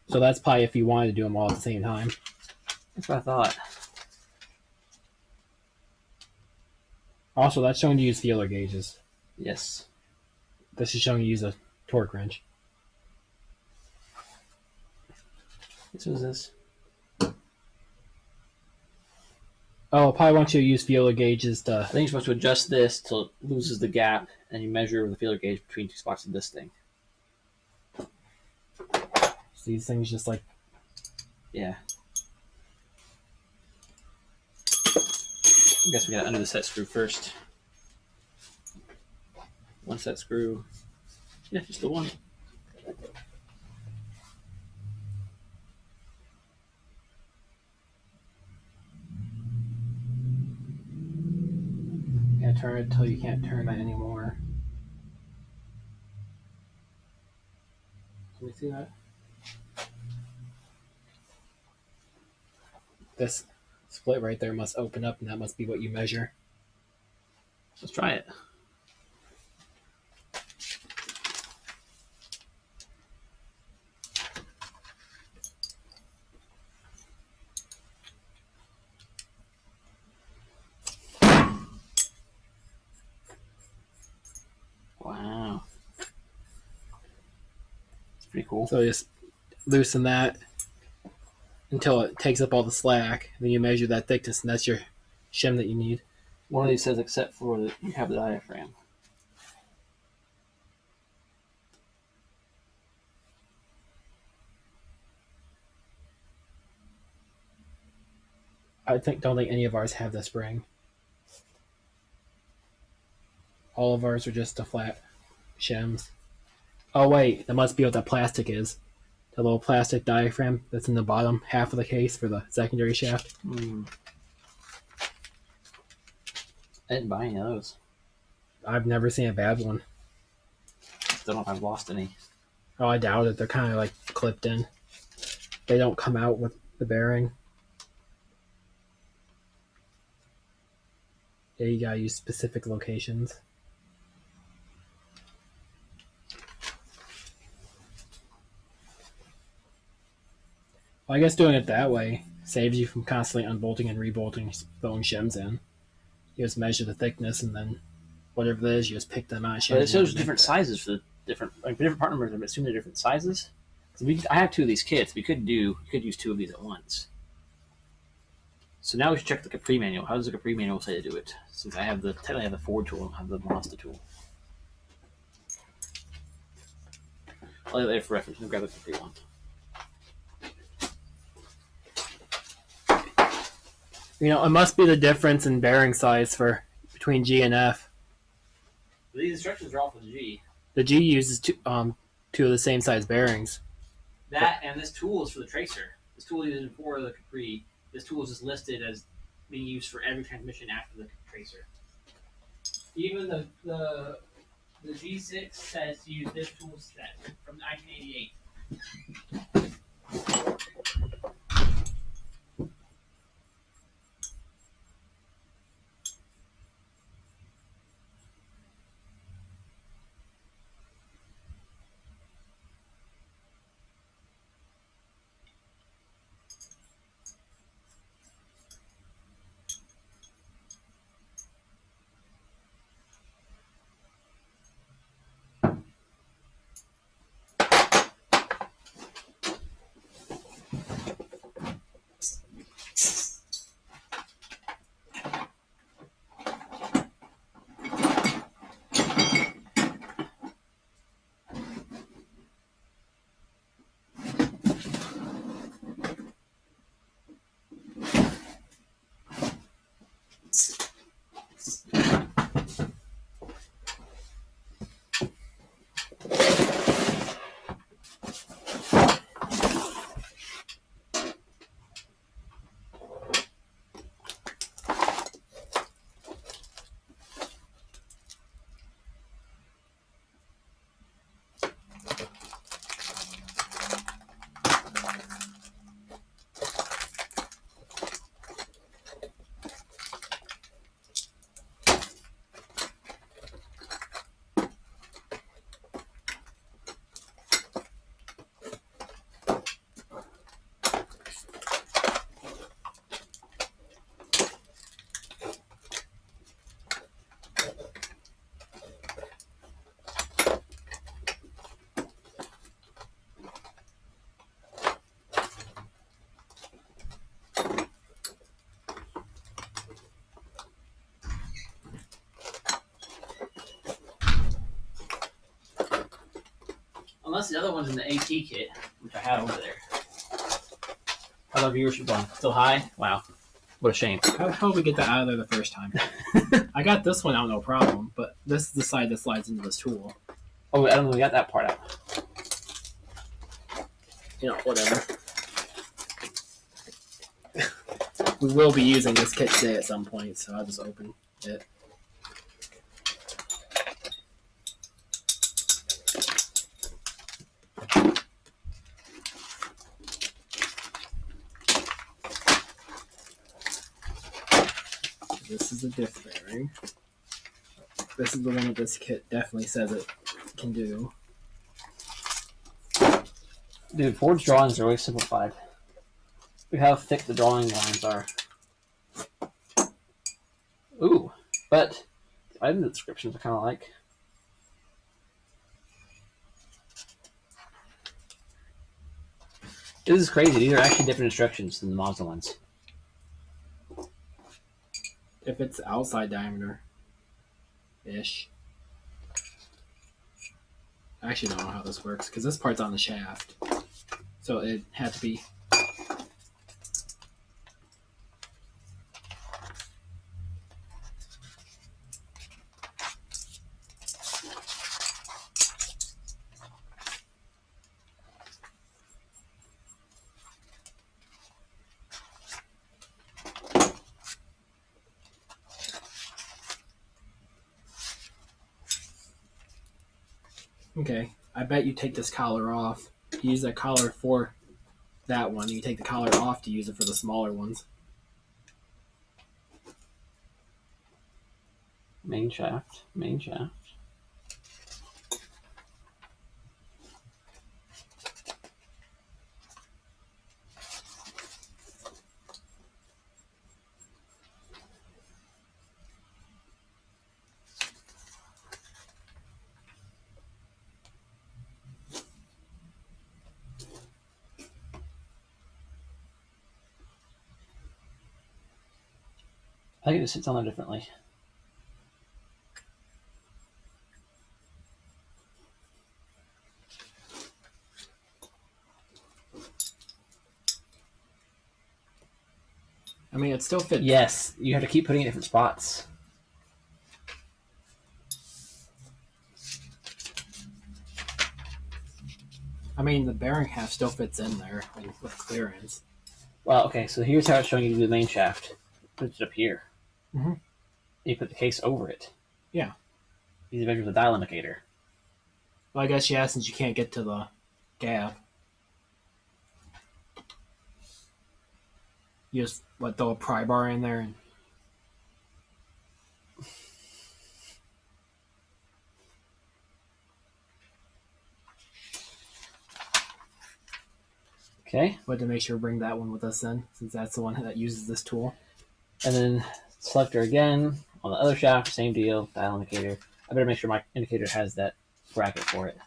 So that's probably if you wanted to do them all at the same time. That's what I thought. Also, that's showing you use feeler gauges. Yes. This is showing you use a torque wrench. This was this. Oh, it probably wants you to use feeler gauges to... I think you're supposed to adjust this till it loses the gap, and you measure with the feeler gauge between two spots of this thing. So these things just like... Yeah. I guess we gotta undo the set screw first. One set screw. Yeah, just the one. Yeah, turn it until you can't turn that anymore. Can we see that? This split right there must open up, and that must be what you measure. Let's try it. Wow. It's pretty cool. So just loosen that until it takes up all the slack. Then you measure that thickness, and that's your shim that you need. One of these says except for that you have the diaphragm. Don't think any of ours have the spring. All of ours are just the flat shims. Oh wait, that must be what that plastic is. The little plastic diaphragm that's in the bottom half of the case for the secondary shaft. I didn't buy any of those. I've never seen a bad one. Don't know if I've lost any. Oh, I doubt it. They're kind of like clipped in. They don't come out with the bearing. Yeah, you gotta use specific locations. Well, I guess doing it that way saves you from constantly unbolting and rebolting, throwing shims in. You just measure the thickness, and then whatever it is, you just pick them out. But it shows different sizes for the different part numbers. I'm assuming they're different sizes. I have two of these kits. We could use two of these at once. So now we should check the Capri manual. How does the Capri manual say to do it? Since I have technically have the Ford tool, I don't have the Mazda tool. I'll leave it there for reference. I'll grab the Capri one. You know, it must be the difference in bearing size between G and F. These instructions are all for the G. The G uses two of the same size bearings. That and this tool is for the tracer. This tool is used for the Capri. This tool is just listed as being used for every transmission after the tracer. Even the G6 says to use this tool set from 1988. Unless the other one's in the AT kit, which I have over there. How's our viewership going? Still high? Wow. What a shame. How did we get that out of there the first time? I got this one out no problem, but this is the side that slides into this tool. Oh, I don't know. We got that part out. You know, whatever. We will be using this kit today at some point, so I'll just open it. This is a diff bearing. This is the one that this kit definitely says it can do. Dude, Ford's drawings are always simplified. Look how thick the drawing lines are. Ooh, but the item descriptions are kind of like. This is crazy. These are actually different instructions than the Mazda ones. If it's outside diameter ish. I actually don't know how this works because this part's on the shaft. So it had to be. Okay, I bet you take this collar off. You use that collar for that one. You take the collar off to use it for the smaller ones. Main shaft, main shaft. I think it just sits on there differently. I mean, it still fits. Yes, you have to keep putting it in different spots. I mean, the bearing half still fits in there with clearance. Well, okay, so here's how it's showing you the main shaft. Put it up here. Mm-hmm. You put the case over it. Yeah. Easy measure with a dial indicator. Well, I guess yeah, since you can't get to the gap. You just throw a pry bar in there and Okay. we had to make sure to bring that one with us then, since that's the one that uses this tool. And then selector again on the other shaft, same deal, dial indicator. I better make sure my indicator has that bracket for it.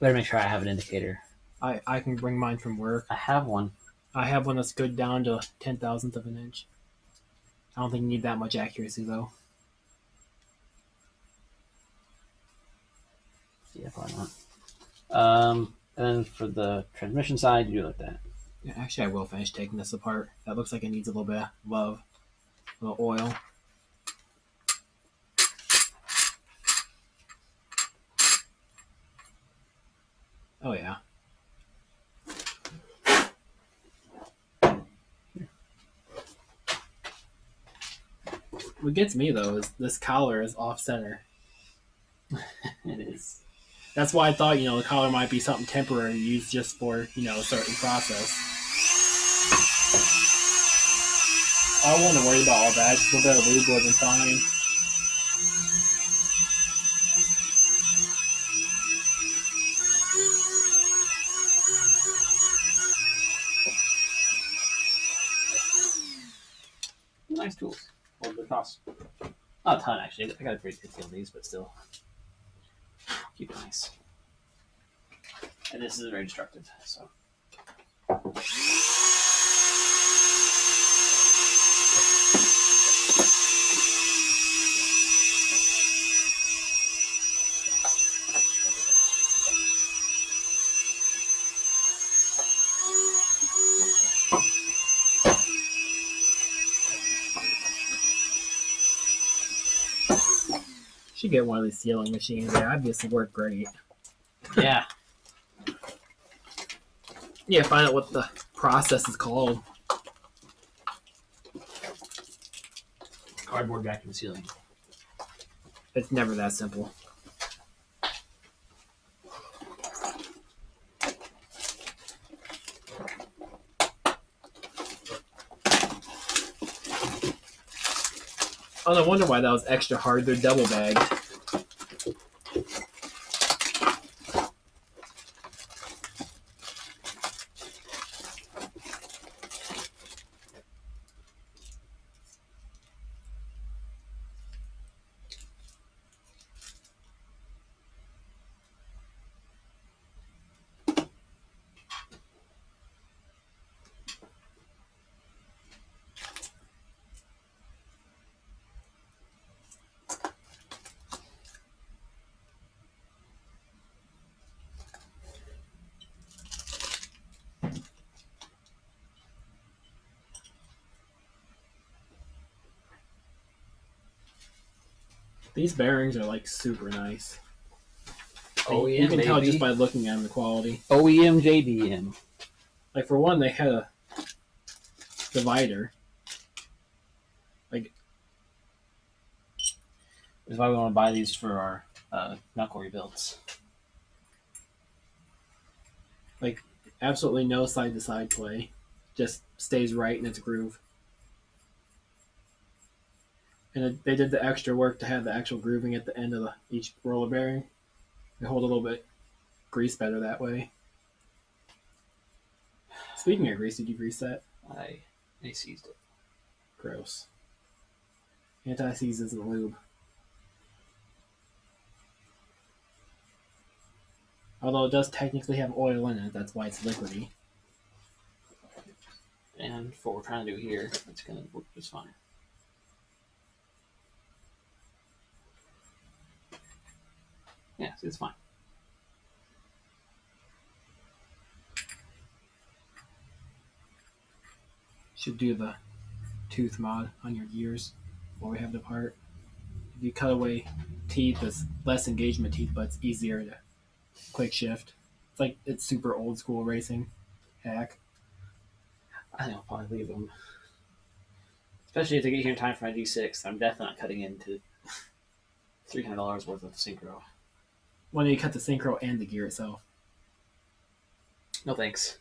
Better make sure I have an indicator. I can bring mine from work. I have one. I have one that's good down to 10,000th of an inch. I don't think you need that much accuracy though. Yeah, probably not. And then for the transmission side, you do it like that. Yeah, actually, I will finish taking this apart. That looks like it needs a little bit of love, a little oil. Oh yeah. What gets me though is this collar is off center. It is. That's why I thought, the collar might be something temporary used just for, a certain process. I don't want to worry about all that. Just a little bit of lube wasn't fine. Nice tools. What would it cost? Not a ton, actually. I got a pretty good deal of these, but still. Keep it nice. And this is very destructive, so. Should get one of these sealing machines. They obviously work great. Yeah. Yeah, find out what the process is called. Cardboard vacuum sealing. It's never that simple. Oh, no wonder why that was extra hard. They're double bagged. These bearings are like super nice. OEM, you can tell baby. just by looking at them the quality. OEM JDM. Like for one, they had a divider. Like, That's why we want to buy these for our knuckle rebuilds. like absolutely no side to side play. Just stays right in its groove. And they did the extra work to have the actual grooving at the end of each roller bearing. They hold a little bit grease better that way. Speaking of grease, did you grease that? I seized it. Gross. Anti-seize isn't lube. Although it does technically have oil in it, that's why it's liquidy. And for what we're trying to do here, it's going to work just fine. Yeah, see, it's fine. Should do the tooth mod on your gears while we have the part. If you cut away teeth, it's less engagement teeth, but it's easier to quick shift. It's like it's super old school racing hack. I think I'll probably leave them. Especially if they get here in time for my G6. I'm definitely not cutting into $300 worth of synchro. When you cut the synchro and the gear itself. No thanks.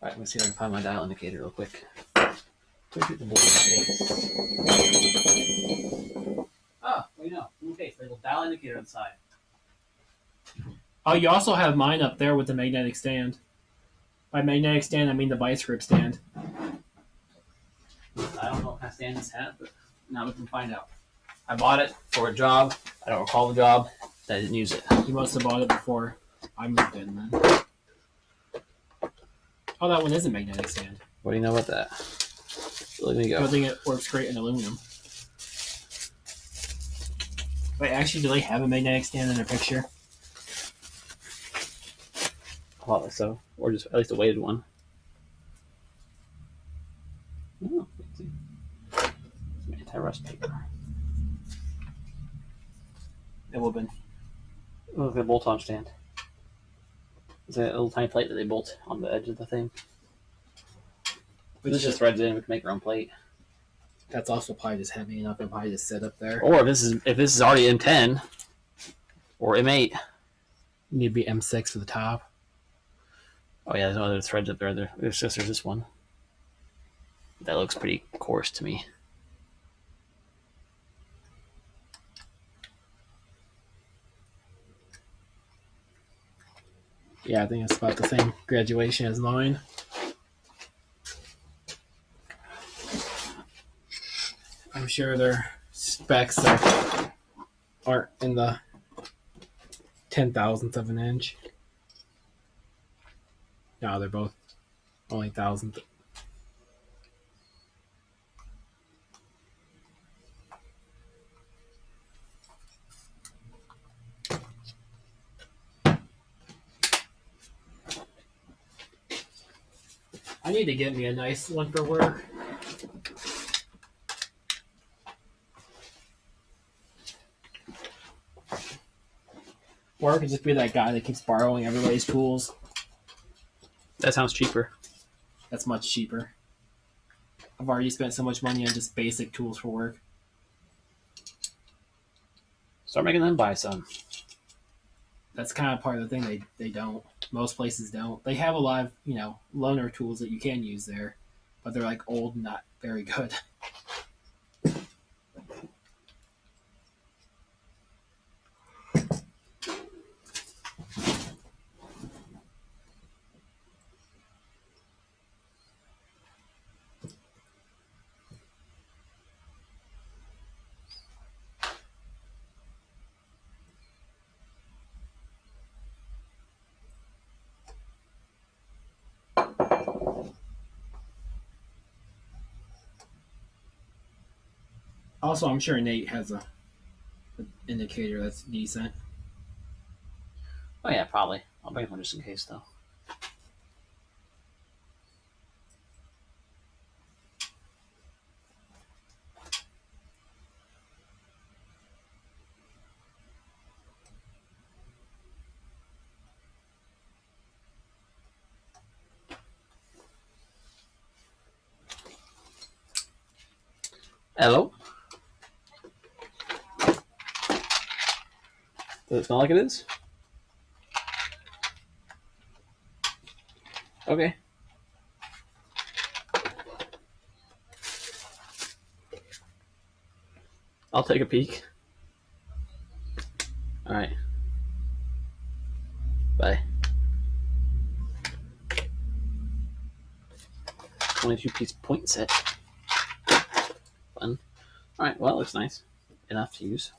Alright, let me see if I can find my dial indicator real quick. Oh, well, in case, there's a dial indicator inside. Oh, you also have mine up there with the magnetic stand. By magnetic stand, I mean the vice grip stand. I don't know what kind of stand this has, but now we can find out. I bought it for a job. I don't recall the job. I didn't use it. You must have bought it before I moved in then. Oh, that one is a magnetic stand. What do you know about that? Let me go. I think it works great in aluminum. Wait, actually, do they have a magnetic stand in their picture? Probably so. Or just at least a weighted one. Oh, some anti-rust paper. It will have been. Look at the bolt-on stand. It's a little tiny plate that they bolt on the edge of the thing. This just threads in. We can make our own plate. That's also probably just heavy enough and probably just sit up there. Or if this is already M10 or M8. You need to be M6 for the top. Oh yeah, there's no other threads up there. There's this one. That looks pretty coarse to me. Yeah, I think it's about the same graduation as mine. I'm sure their specs aren't in the 10,000th of an inch. No, they're both only thousandth. I need to get me a nice one for work. Or I could just be that guy that keeps borrowing everybody's tools. That sounds cheaper. That's much cheaper. I've already spent so much money on just basic tools for work. Start making them buy some. That's kind of part of the thing. They don't. Most places don't. They have a lot of, loaner tools that you can use there, but they're like old and not very good. Also, I'm sure Nate has an indicator that's decent. Oh yeah, probably. I'll bring one just in case though. Hello? Does it smell like it is? Okay. I'll take a peek. Alright. Bye. 22-piece point set. Fun. Alright, well, it looks nice. Enough to use.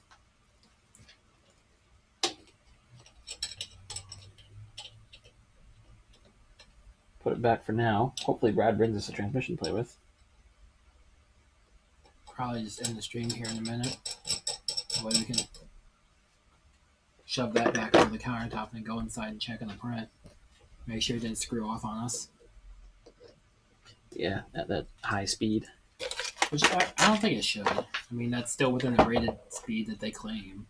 Put it back for now. Hopefully Brad brings us a transmission to play with. Probably just end the stream here in a minute. That way we can shove that back over the countertop and go inside and check on the print. Make sure it didn't screw off on us. Yeah, at that high speed. Which I don't think it should. I mean, that's still within the rated speed that they claim.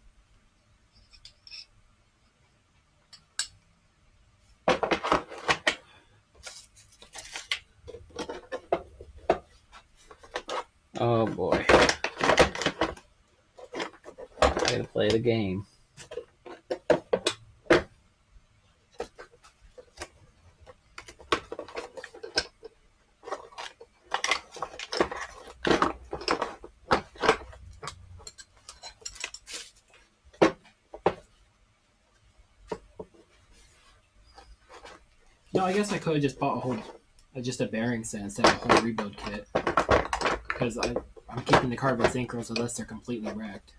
Oh boy. I gotta play the game. No, I guess I could have just bought just a bearing set instead of a whole rebuild kit. Because I'm keeping the carbon Synchros unless they're completely wrecked.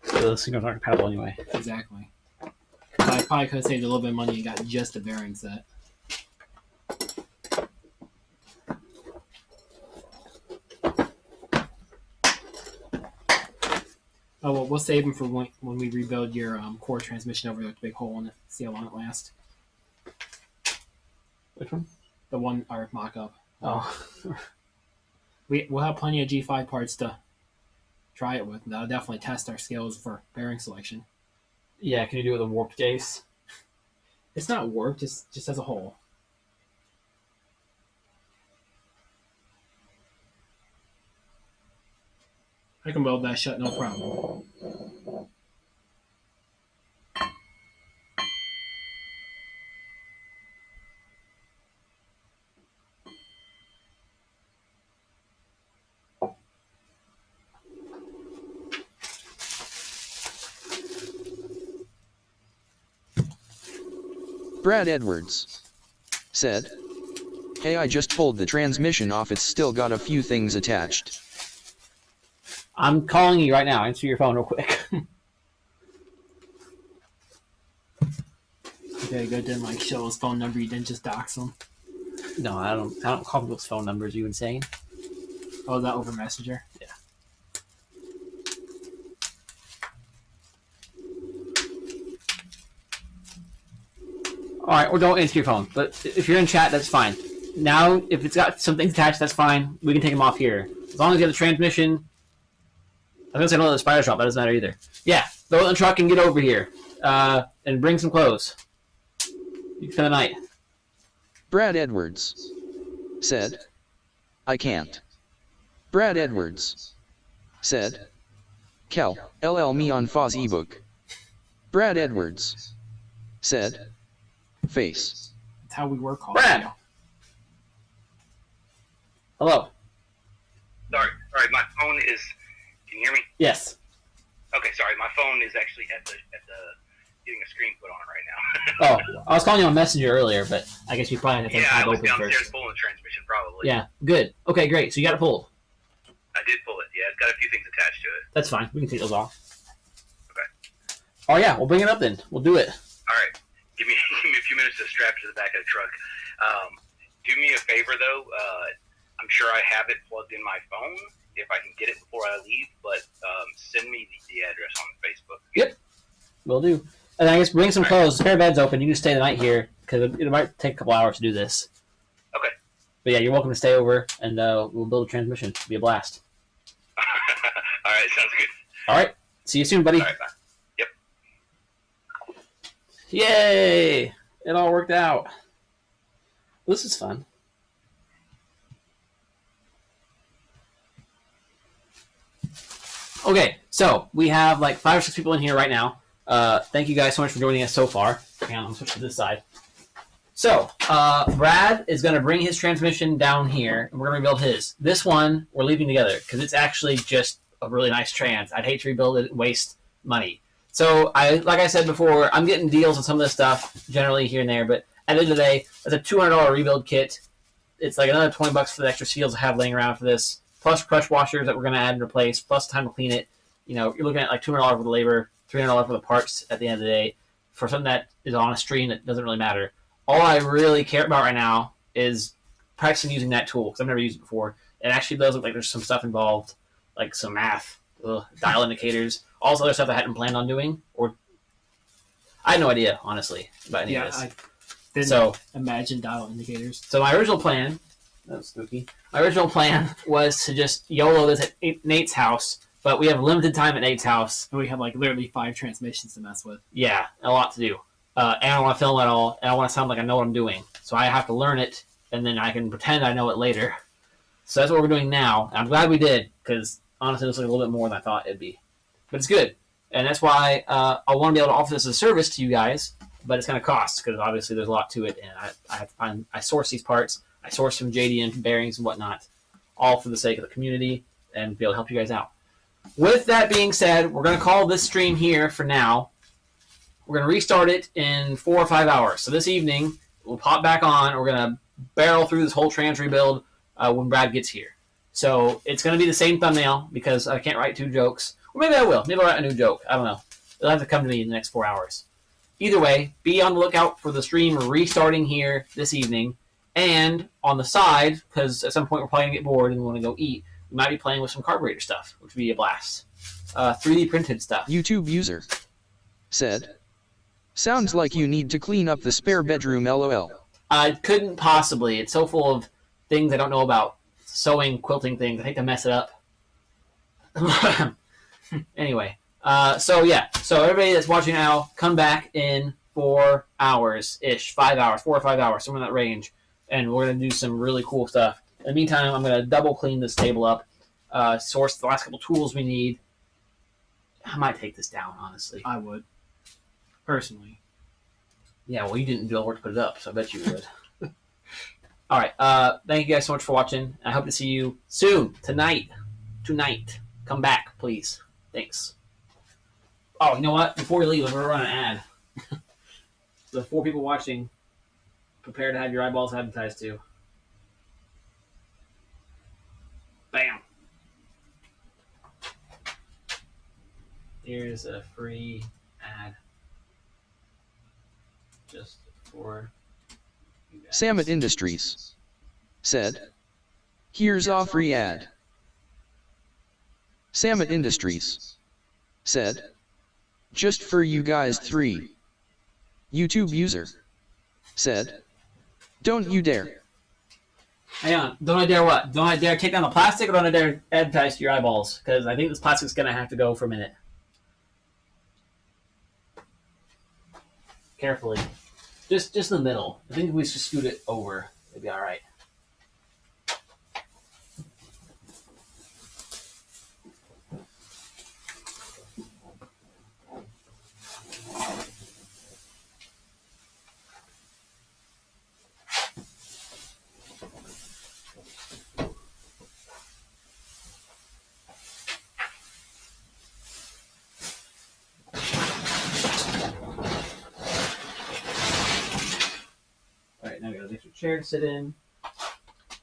So the Synchros aren't compatible anyway. Exactly. So I probably could have saved a little bit of money and got just a bearing set. Oh, well, we'll save them for when we rebuild your core transmission over the big hole in it. See how long it lasts. Which one? The one, our mock-up. Oh. We'll have plenty of G5 parts to try it with. And that'll definitely test our skills for bearing selection. Yeah, can you do it with a warped case? It's not warped, it's just as a whole. I can weld that shut, no problem. Brad Edwards said, "Hey, I just pulled the transmission off. It's still got a few things attached." I'm calling you right now. Answer your phone real quick. Okay, good. Didn't like show his phone number. You didn't just dox him. No, I don't call people's phone numbers. You insane? Oh, that over Messenger? Yeah. All right, or don't answer your phone. But if you're in chat, that's fine. Now, if it's got some things attached, that's fine. We can take them off here. As long as you have the transmission. I was going to say no, the spider shop. That doesn't matter either. Yeah, throw it in the truck and get over here. And bring some clothes. You can spend the night. Brad Edwards said, "I can't." Brad Edwards said, "Kel, LL me on Foz ebook." Brad Edwards said, "Face." That's how we work all Brad! day. Hello. Sorry, my phone is. Can you hear me? Yes. Okay, sorry, my phone is actually at the getting a screen put on it right now. Oh, I was calling you on Messenger earlier, but I guess you probably have to Yeah, I tab was open downstairs first. pulling the transmission, probably. Yeah, good. Okay, great. So you got it pulled. I did pull it. Yeah, it's got a few things attached to it. That's fine. We can take those off. Okay. Oh yeah, we'll bring it up then. We'll do it. All right, give me a few minutes to strap it to the back of the truck. Do me a favor though. I'm sure I have it plugged in my phone if I can get it before I leave, but send me the address on Facebook. Yep. We'll do. And I guess bring some clothes. The spare bed's open. You can stay the night here because it might take a couple hours to do this. Okay. But yeah, you're welcome to stay over, and we'll build a transmission. It'll be a blast. All right, sounds good. All right. See you soon, buddy. All right, bye. Yep. Yay! It all worked out. This is fun. Okay, so we have like 5 or 6 people in here right now. Thank you guys so much for joining us so far. Hang on, I'm switch to this side. So, Brad is going to bring his transmission down here, and we're going to rebuild his. This one, we're leaving together, because it's actually just a really nice trans. I'd hate to rebuild it and waste money. So, like I said before, I'm getting deals on some of this stuff, generally here and there, but at the end of the day, it's a $200 rebuild kit. It's like another $20 for the extra seals I have laying around for this, plus crush washers that we're going to add and replace, plus time to clean it. You know, you're looking at like $200 for the labor, $300 for the parts at the end of the day, for something that is on a stream that doesn't really matter. All I really care about right now is practicing using that tool, because I've never used it before. It actually does look like there's some stuff involved, like some math, dial indicators, all this other stuff I hadn't planned on doing. Or I had no idea, honestly, about any of this. I didn't imagine dial indicators. So my original plan, that was spooky, my original plan was to just YOLO this at Nate's house, but we have limited time at Nate's house. And we have like literally 5 transmissions to mess with. Yeah, a lot to do. And I don't want to film at all, and I want to sound like I know what I'm doing. So I have to learn it, and then I can pretend I know it later. So that's what we're doing now. I'm glad we did, because honestly, it looks like a little bit more than I thought it'd be. But it's good. And that's why I want to be able to offer this as a service to you guys, but it's going to cost, because obviously there's a lot to it, and I have to find, I source these parts, I source from JDM bearings and whatnot, all for the sake of the community and be able to help you guys out. With that being said, we're going to call this stream here for now. We're going to restart it in 4 or 5 hours. So this evening, we'll pop back on. We're going to barrel through this whole trans rebuild when Brad gets here. So it's going to be the same thumbnail because I can't write 2 jokes. Or maybe I will. Maybe I'll write a new joke. I don't know. It'll have to come to me in the next 4 hours. Either way, be on the lookout for the stream restarting here this evening. And on the side, because at some point we're probably going to get bored and we want to go eat, we might be playing with some carburetor stuff, which would be a blast. 3D printed stuff. YouTube user said, sounds like you need to clean up the spare bedroom, lol. I couldn't possibly. It's so full of things I don't know about. Sewing, quilting things. I hate to mess it up. Anyway, so yeah. So everybody that's watching now, come back in 4 hours-ish. 5 hours. 4 or 5 hours. Somewhere in that range. And we're going to do some really cool stuff. In the meantime, I'm going to double clean this table up. Source the last couple tools we need. I might take this down, honestly. I would. Personally. Yeah, well, you didn't do all the work to put it up, so I bet you would. All right. Thank you guys so much for watching. I hope to see you soon. Tonight. Come back, please. Thanks. Oh, you know what? Before we leave, we're going to run an ad. The 4 people watching, prepare to have your eyeballs advertised to. Bam. Here's a free ad. Just for you guys. Samet Industries said, here's a free ad. Samet Industries said, just for you guys 3. YouTube user said, don't you dare. Hang on. Don't I dare what? Don't I dare take down the plastic, or don't I dare advertise to your eyeballs? Because I think this plastic's going to have to go for a minute. Carefully. Just in the middle. I think if we just scoot it over, it'd be all right. Alright, now we got an extra chair to sit in.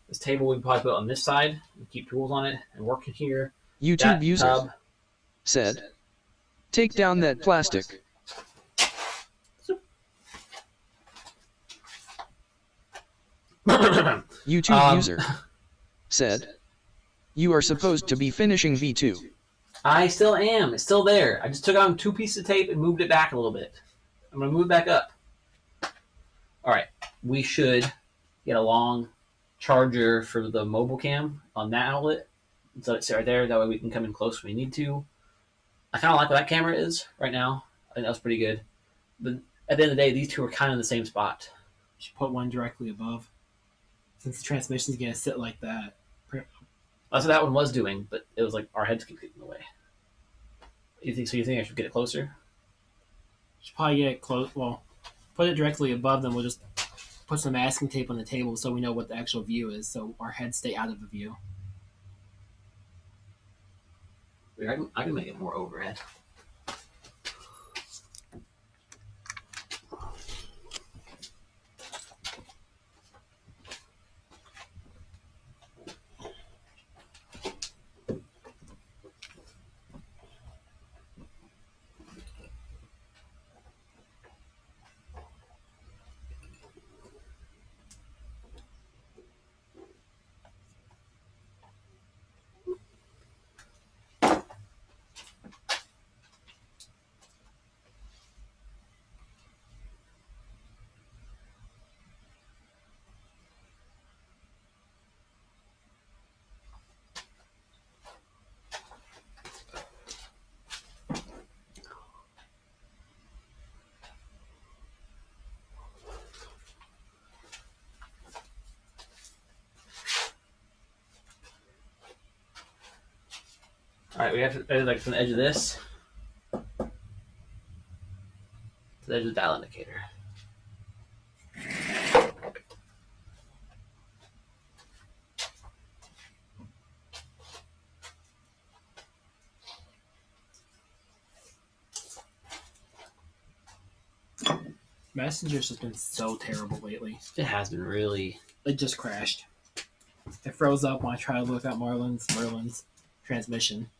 This table we can probably put on this side and keep tools on it and work in here. YouTube That user tub. said, take down that plastic. YouTube user said, you are supposed to be finishing V2. I still am. It's still there. I just took on 2 pieces of tape and moved it back a little bit. I'm going to move it back up. Alright, we should get a long charger for the mobile cam on that outlet. So it's right there. That way we can come in close when we need to. I kind of like what that camera is right now. I think that was pretty good. But at the end of the day, these 2 are kind of in the same spot. You should put one directly above. Since the transmission's going to sit like that. That's what that one was doing, but it was like our heads keep getting in the way. You think I should get it closer? You should probably get it close. Well, put it directly above them. We'll just put some masking tape on the table so we know what the actual view is, so our heads stay out of the view. I can make it more overhead. All right, we have to like from the edge of this to the edge of the dial indicator. Messenger's just been so terrible lately. It has been really. It just crashed. It froze up when I tried to look at Merlin's transmission.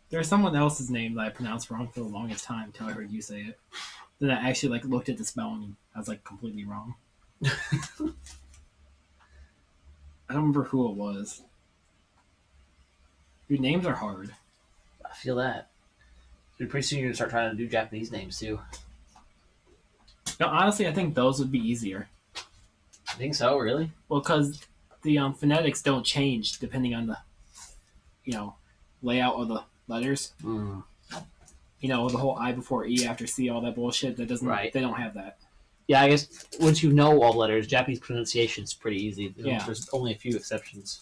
There's someone else's name that I pronounced wrong for the longest time until I heard you say it. Then I actually like looked at the spelling and I was like completely wrong. I don't remember who it was. Your names are hard. I feel that. Pretty soon you're gonna start trying to do Japanese names too. No, honestly, I think those would be easier. I think so, really? Well, because the phonetics don't change depending on the, layout of the letters. Mm. The whole I before E after C, all that bullshit. That doesn't. Right. They don't have that. Yeah, I guess once you know all the letters, Japanese pronunciation is pretty easy. Yeah. There's only a few exceptions.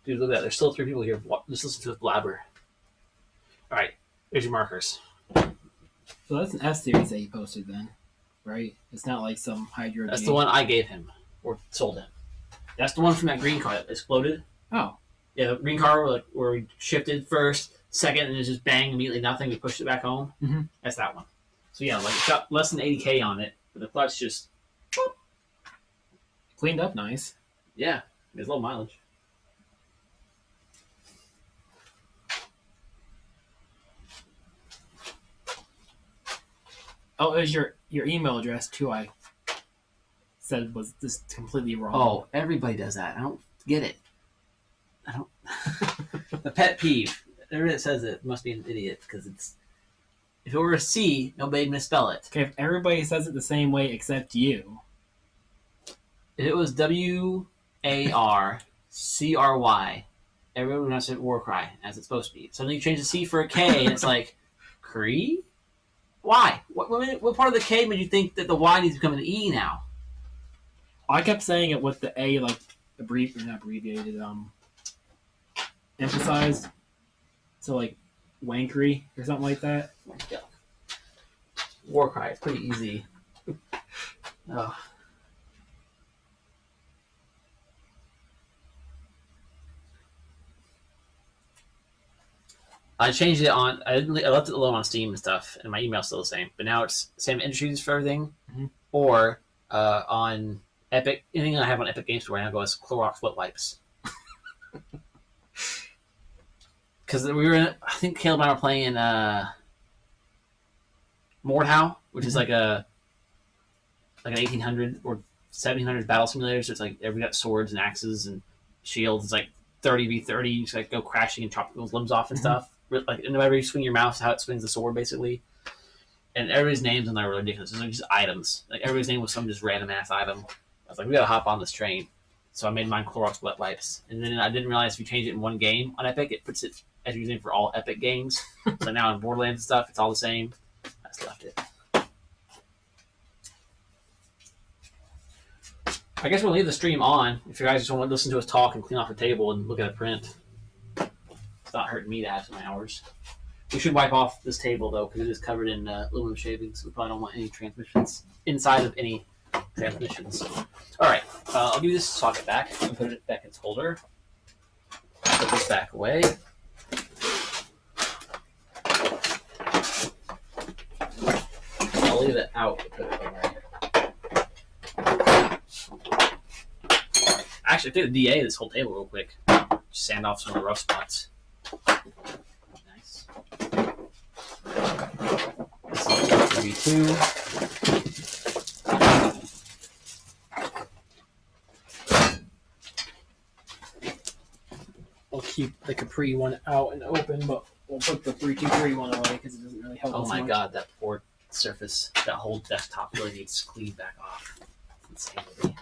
Dude, look at that. There's still 3 people here. Just listen to us blabber. All right, there's your markers. So that's an F series that you posted then, right? It's not like some Hydro. That's the one I gave him or sold him. That's the one from that green car that exploded. Oh. Yeah, the green car where we shifted first, second, and it just bang immediately nothing. We pushed it back home. Mm-hmm. That's that one. So yeah, like it's got less than 80K on it, but the clutch just Cleaned up nice. yeah, there's low mileage. Oh, it was your email address too. I said was just completely wrong. Oh, everybody does that. I don't get it. I don't. The pet peeve. Everybody that says it must be an idiot because it's. If it were a C, nobody'd misspell it. Okay, if everybody says it the same way except you. If it was WARCRY, everyone would have said war cry as it's supposed to be. So then you change the C for a K, and it's like, Cree? Why? What part of the K made you think that the Y needs to become an E now? I kept saying it with the A like not abbreviated, emphasized. So like wankery or something like that. Yeah. War cry. It's pretty easy. Oh. I changed it on. I left it alone on Steam and stuff, and my email's still the same. But now it's same industries for everything, or on Epic. Anything I have on Epic Games Store right now goes Clorox wet wipes. Because we were in, I think Caleb and I were playing in Mordhau, which is like an 1800 or 1700s battle simulator. So it's like we got swords and axes and shields. It's like 30v30. You just like go crashing and chop those limbs off and stuff. Like whenever you swing your mouse, how it swings the sword basically. And everybody's names on there were ridiculous. It's like just items. Like everybody's name was some just random ass item. I was like, we gotta hop on this train. So I made mine Clorox wet wipes. And then I didn't realize if you change it in one game on Epic, it puts it as your username for all Epic games. So now in Borderlands and stuff, it's all the same. I just left it. I guess we'll leave the stream on if you guys just want to listen to us talk and clean off the table and look at a print. It's not hurting me to have some hours. We should wipe off this table though because it is covered in aluminum shavings. We probably don't want any transmissions inside of any transmissions. All right, I'll give you this socket back and put it back in its holder. Put this back away. I'll leave it out to put it away. Actually, take the DA this whole table real quick. Just sand off some of the rough spots. Nice. This is V2. We'll keep the Capri one out and open, but we'll put the 323 one away because it doesn't really help Oh us my much. god, that poor surface, that whole desktop really needs to clean back off. It's insanity.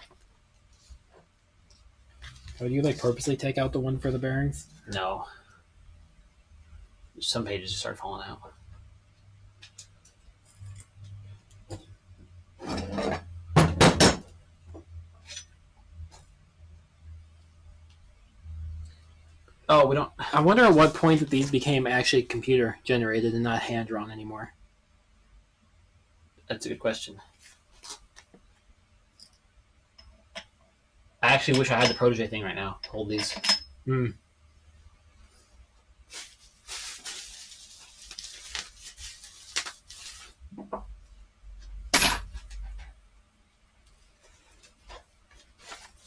Oh, do you purposely take out the one for the bearings? No. Some pages just start falling out. Oh, we don't. I wonder at what point that these became actually computer generated and not hand drawn anymore. That's a good question. I actually wish I had the protege thing right now. Hold these. Hmm.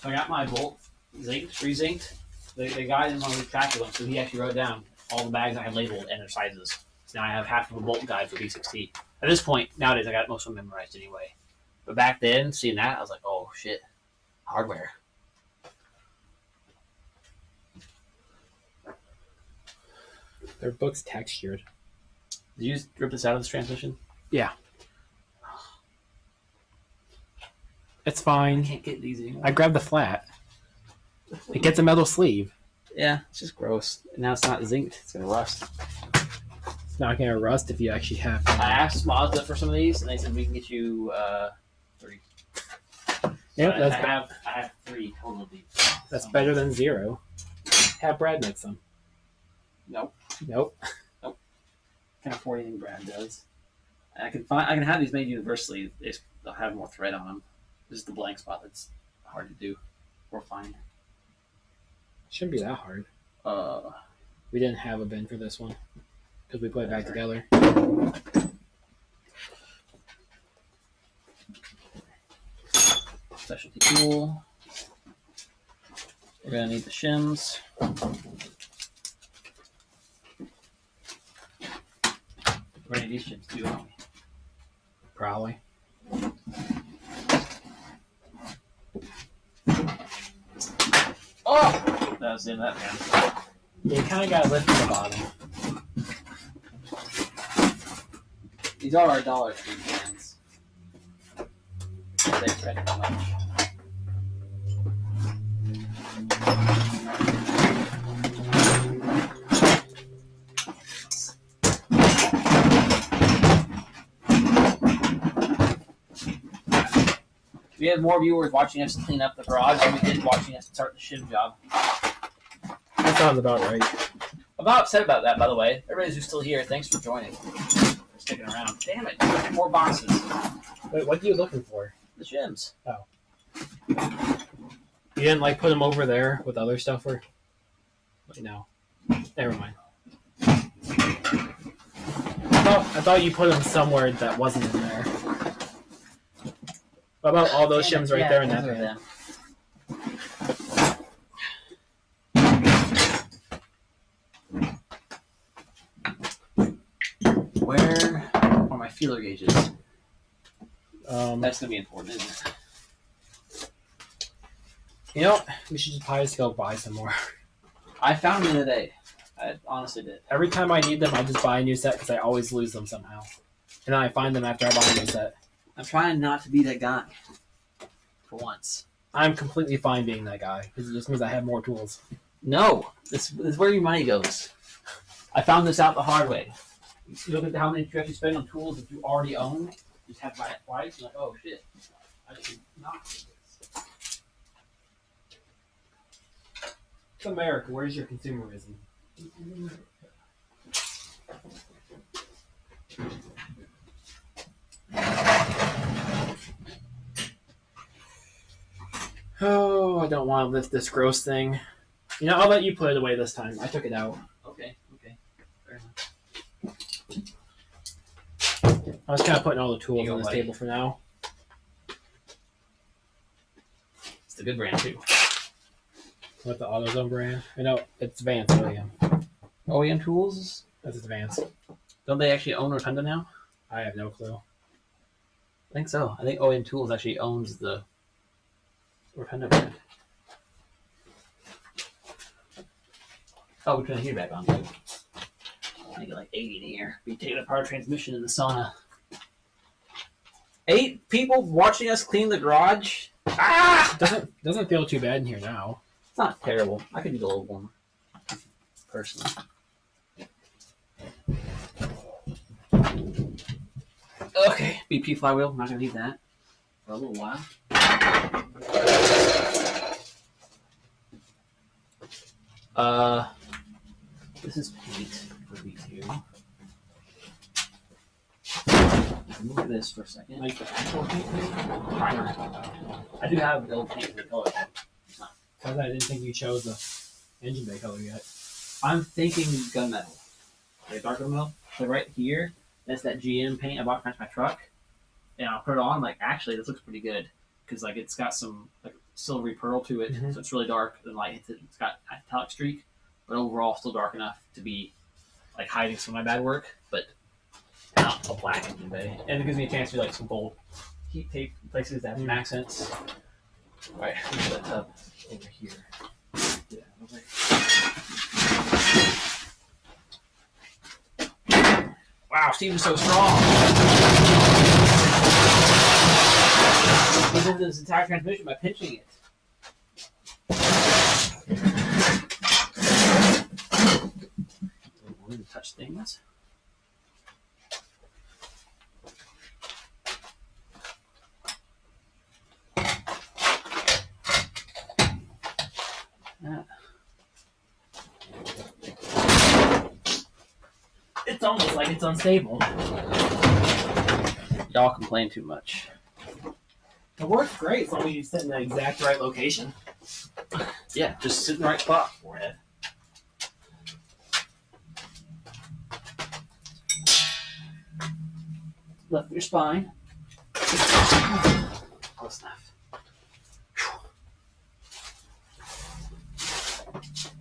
So I got my bolt zinked, re-zinked. The guy didn't want to retract them, so he actually wrote down all the bags I had labeled and their sizes. So now I have half of a bolt guide for B6T. At this point, nowadays, I got most of them memorized anyway. But back then, seeing that, I was like, oh, shit. Hardware. Their book's textured. Did you just rip this out of this transmission? Yeah. It's I fine. can't get these anymore. I grabbed the flat. It gets a metal sleeve. Yeah, it's just gross. Now it's not zinced. It's going to rust. It's not going to rust if you actually have to. I asked Mazda for some of these, and they said we can get you 3. Yeah, So I have 3 total of these. That's better than 0. Have Brad make some. Nope. Nope. Can't afford anything Brad does. I can have these made universally. They'll have more thread on them. This is the blank spot that's hard to do or find. Shouldn't be that hard. We didn't have a bin for this one because we put it back together. Specialty tool. We're gonna need the shims. We're gonna need these shims too, aren't we? Probably. Oh! That was the end of that man. Yeah, you kind of got to lift from the bottom. These are our Dollar Tree cans. They spread too much. We have more viewers watching us clean up the garage than we did watching us start the shim job. That sounds about right. I'm not upset about that, by the way. Everybody who's still here, thanks for joining. For sticking around. Damn it, more boxes. Wait, what are you looking for? The shims. You didn't like put them over there with other stuff, or? Wait, no. Never mind. I thought you put them somewhere that wasn't in there. What about all those shims right there in that pan? Where are my feeler gauges? That's going to be important, isn't it? You know, we should probably just go buy some more. I found them today. I honestly did. Every time I need them, I just buy a new set because I always lose them somehow. And then I find them after I buy a new set. I'm trying not to be that guy. For once. I'm completely fine being that guy because it just means I have more tools. No. This is where your money goes. I found this out the hard way. You look at how many you actually spend on tools that you already own. Just have to buy it twice. You're like, oh shit. I should not do this. It's America. Where's your consumerism? Oh, I don't want to lift this gross thing. You know, I'll let you put it away this time. I took it out. Okay. Fair enough. I was kind of putting all the tools You on go, this buddy. table for now. It's the good brand too. With the AutoZone brand. I know it's Vance OEM. OEM tools? That's Vance. Don't they actually own Rotunda now? I have no clue. I think so. I think OEM Tools actually owns the Rotunda brand. Oh, we're turning the heater back on too. I get like 80 in here. Be taking apart a transmission in the sauna. 8 people watching us clean the garage. Ah! Doesn't feel too bad in here now. It's not terrible. I could use a little warmer. Personally. Okay, BP flywheel. I'm not gonna need that. for a little while. This is paint for V2. Move this for a second. Like the actual paint thing? Primer. I do have the old paint for the color. Because I didn't think you chose the engine bay color yet. I'm thinking gunmetal. Like dark gunmetal. So right here, that's that GM paint I bought to match my truck. And I'll put it on, like, actually, this looks pretty good. Because, like, it's got some, like, silvery pearl to it. So it's really dark. Then light hits it. It's got a metallic streak. But overall, still dark enough to be, like, hiding some of my bad work. But not a black engine bay. And it gives me a chance to do, like, some gold heat tape places that have some accents. All right, let's put that tub over here. Yeah, over here. Wow, Steve is so strong. He did this entire transmission by pinching it. Don't want to touch things. It's almost like it's unstable. Y'all complain too much. It works great as long as you sit in the exact right location. Yeah, just sit in the right spot, forehead. Left your spine. Close enough.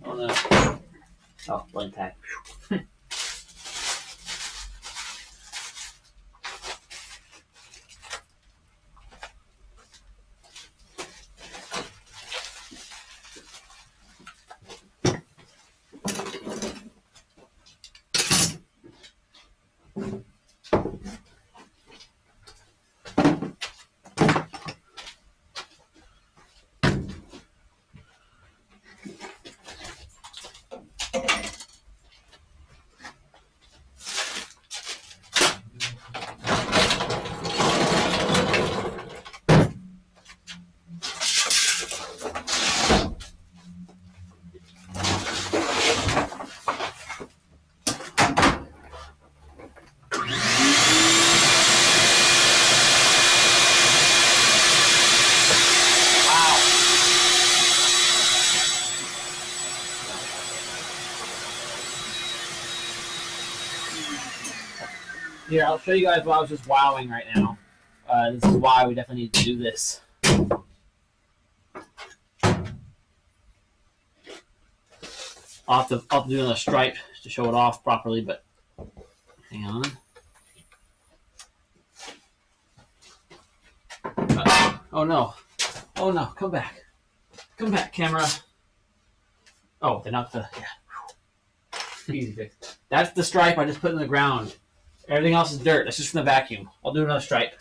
Oh no. Oh, blind tag. Here, I'll show you guys what I was just wowing right now. This is why we definitely need to do this. I'll have to do another stripe to show it off properly, but hang on. Oh no. Oh no, come back. Come back, camera. Oh, they're not the... Yeah. Easy fix. That's the stripe I just put in the ground. Everything else is dirt. That's just from the vacuum. I'll do another stripe.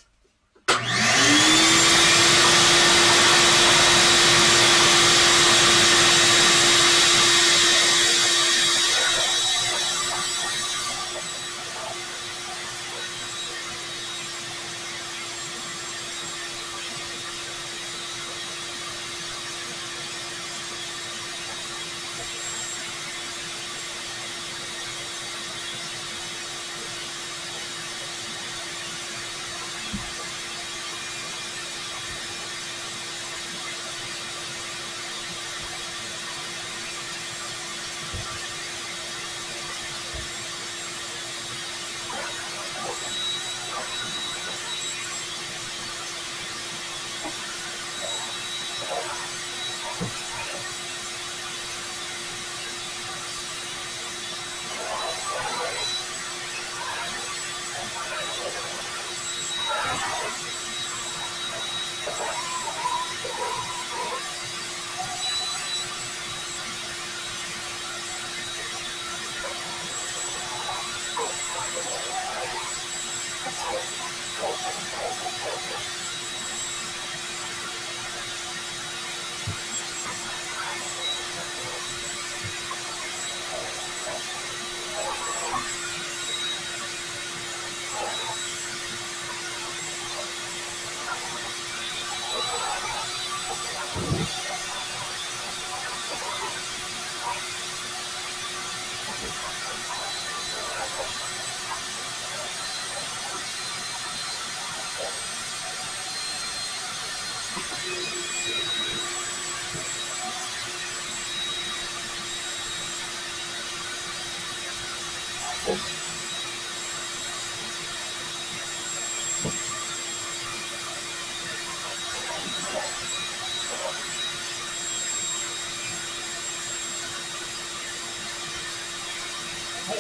Hey,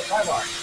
5R.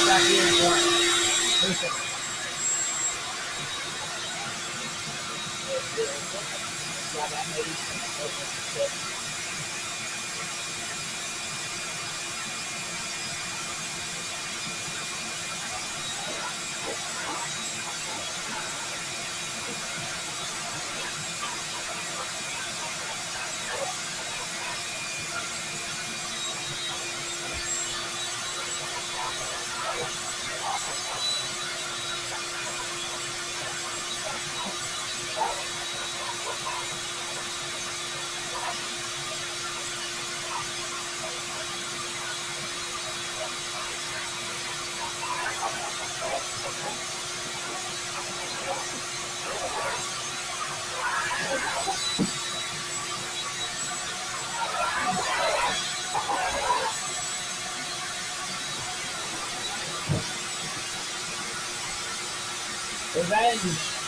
Back here in front. Revenge.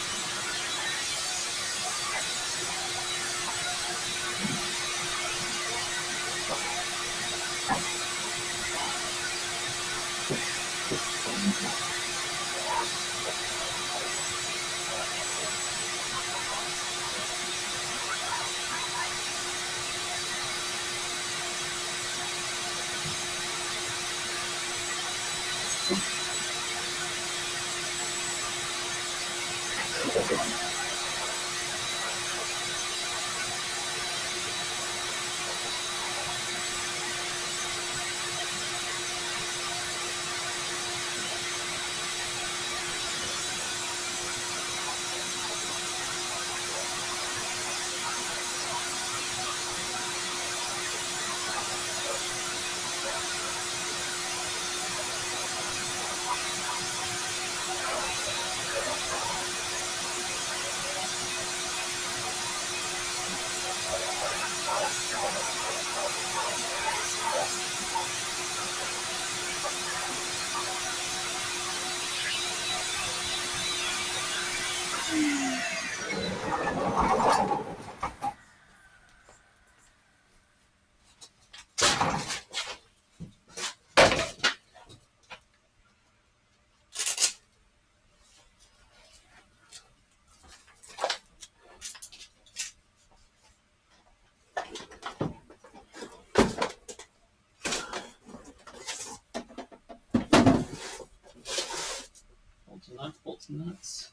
Bolts and nuts.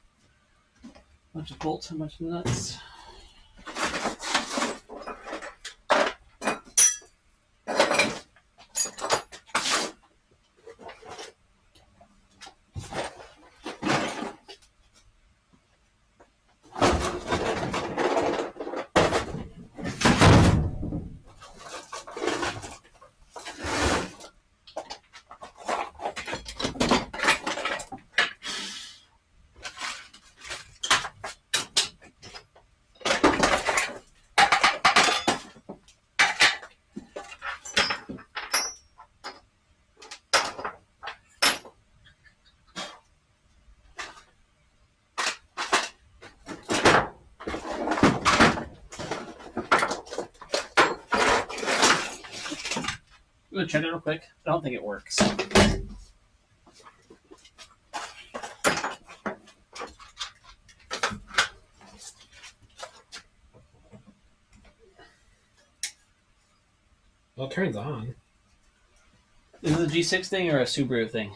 Bunch of bolts, a bunch of nuts. I'm gonna check it real quick. I don't think it works. Well, it turns on. Is it a G6 thing or a Subaru thing?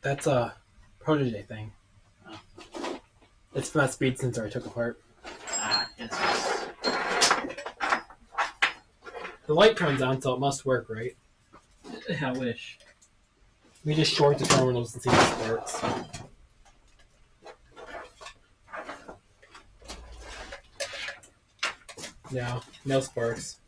That's a protege thing. Oh. It's from that speed sensor I took apart. Ah, yes. The light turns on, so it must work, right? I wish. We just short the terminals and see if it works. No, no sparks.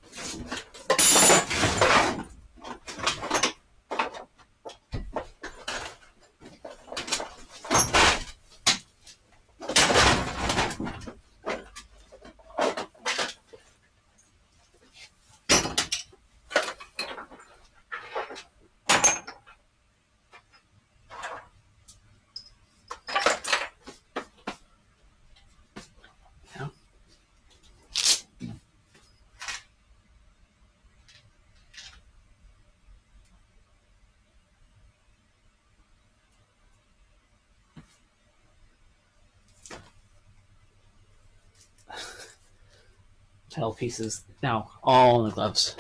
Metal pieces now all in the gloves.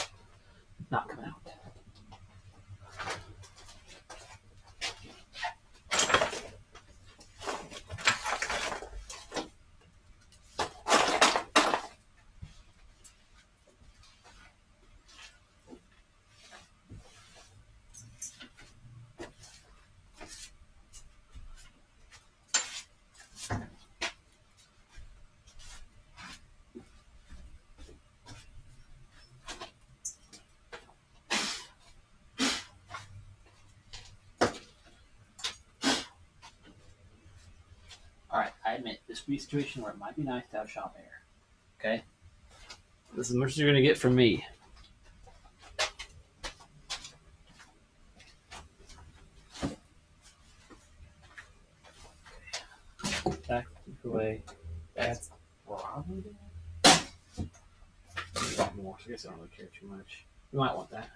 Not coming out. Alright, I admit, this could be a situation where it might be nice to have shop air. Okay? This is as much as you're going to get from me. Back away. That's probably there. A lot more, so I guess I don't really care too much. You might want that.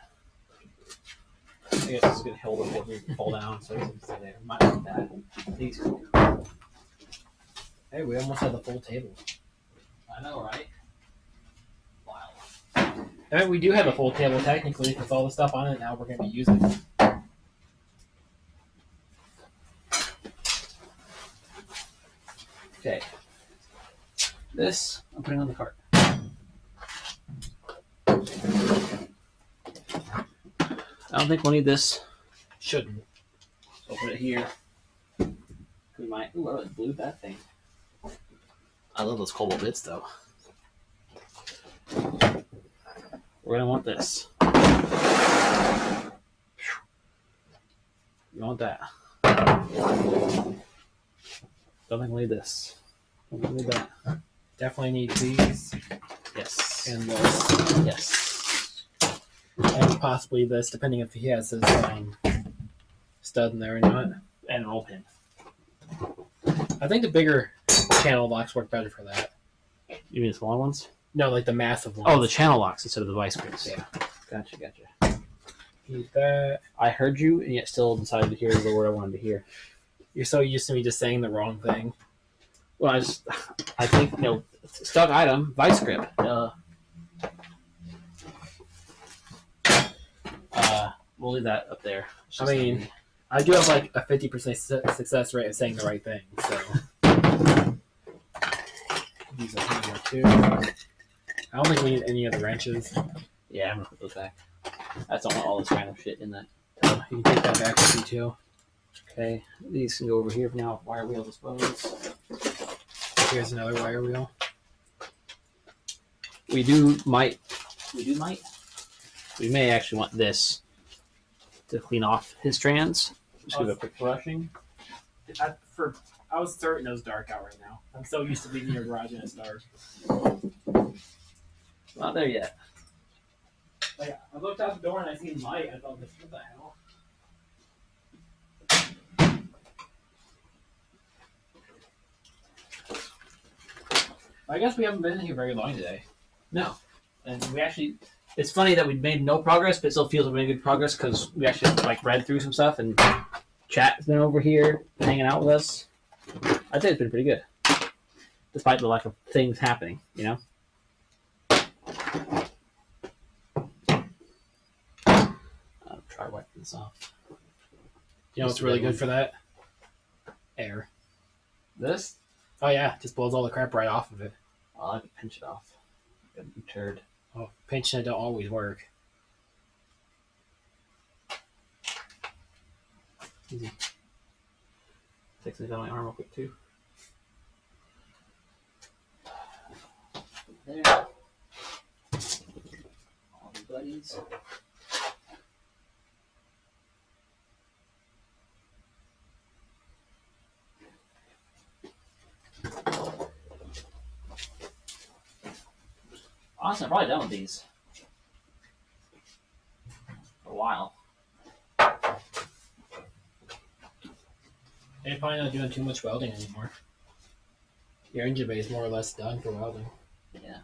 I guess this is going to hold it if we fall down, so it's stay there. Might want that. These could go. Hey, we almost had the full table. I know, right? Wild. I mean, we do have a full table technically, with all the stuff on it now we're going to be using. Okay. This, I'm putting on the cart. I don't think we'll need this. Shouldn't. So I'll put it here. We might. Ooh, I really blew that thing. I love those cobalt bits, though. We're gonna want this. You want that? Don't think we'll need this. Don't think we'll need that. Definitely need these Yes. and this. Yes. And possibly this, depending if he has his stud in there or not. And roll pin. I think the bigger channel locks work better for that. You mean the smaller ones? No, like the massive ones. Oh, the channel locks instead of the vice grips. Yeah. Gotcha, gotcha. Need that. I heard you, and yet still decided to hear the word I wanted to hear. You're so used to me just saying the wrong thing. Well, I think, stock item, vice grip. We'll leave that up there. It's I just mean, I do have like a 50% success rate of saying the right thing, so. These are here too. I don't think we need any other wrenches. yeah, I'm gonna put those back. I just don't want all this random shit in that. You can take that back with you too. Okay, these can go over here for now. Wire wheel disposed. Here's another wire wheel. We may actually want this to clean off his strands. Just give it a quick brushing. I was certain it was dark out right now. I'm so used to being in your garage and it's dark. Not there yet. Like, I looked out the door and I seen light. I thought, what the hell? I guess we haven't been here very long today. No. And we actually, it's funny that we made no progress, but it still feels like we made good progress because we actually like read through some stuff and chat's been over here hanging out with us. I'd say it's been pretty good, despite the lack of things happening, you know? I'll try wiping this off. You know what's really good for that? Air. This? Oh yeah, just blows all the crap right off of it. Oh, I can pinch it off. Like a turd. Oh, pinching it don't always work. Easy. Takes me down my arm real quick too. There. All the buddies. Honestly, I'm probably done with these for a while. You're probably not doing too much welding anymore. Your engine bay is more or less done for welding. Yeah.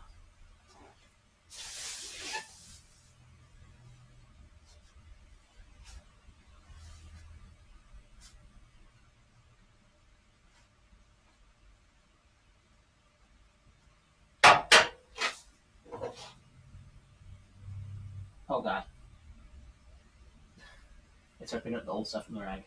Oh god. It's ripping up the old stuff from the rag.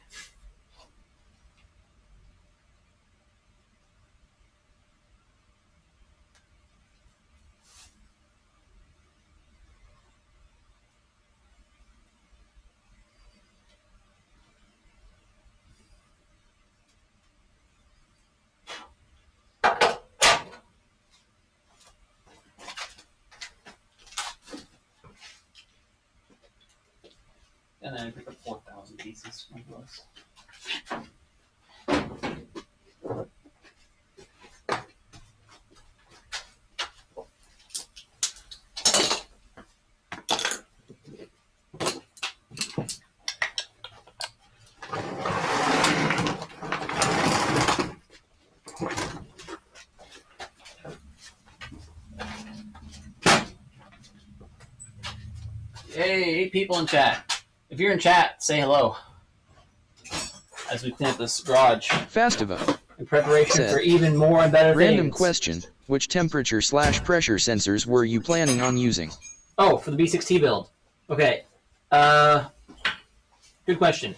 And then I pick up 4,000 pieces from those. Hey, 8 people in chat. If you're in chat, say hello. As we clean up this garage. Fastiva. In preparation Said, for even more and better Random things. question. Which temperature/pressure sensors were you planning on using? Oh, for the B6T build. Okay. Good question.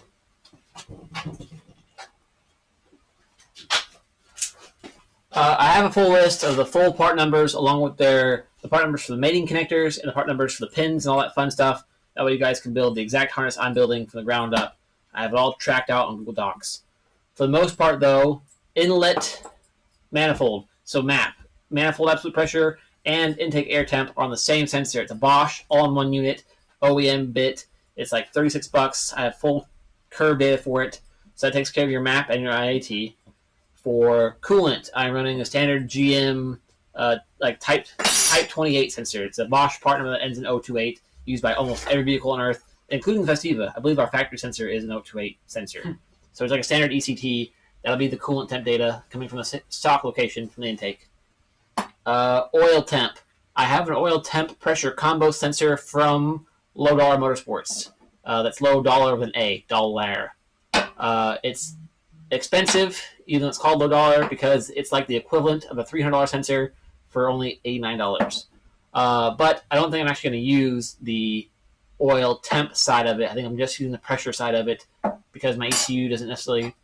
I have a full list of the full part numbers along with the part numbers for the mating connectors and the part numbers for the pins and all that fun stuff. That way you guys can build the exact harness I'm building from the ground up. I have it all tracked out on Google Docs. For the most part, though, inlet manifold, so MAP, manifold absolute pressure, and intake air temp are on the same sensor. It's a Bosch all-in-one unit, OEM bit. It's like $36. I have full curve data for it, so that takes care of your MAP and your IAT. For coolant, I'm running a standard GM like type 28 sensor. It's a Bosch part number that ends in 028, used by almost every vehicle on Earth, including the Festiva. I believe our factory sensor is an 028 sensor. So it's like a standard ECT. That'll be the coolant temp data coming from the stock location from the intake. Oil temp. I have an oil temp pressure combo sensor from Low Dollar Motorsports. That's low dollar with an A, dollar. It's expensive, even though it's called low dollar, because it's like the equivalent of a $300 sensor for only $89. But I don't think I'm actually going to use the oil temp side of it. I think I'm just using the pressure side of it because my ECU doesn't necessarily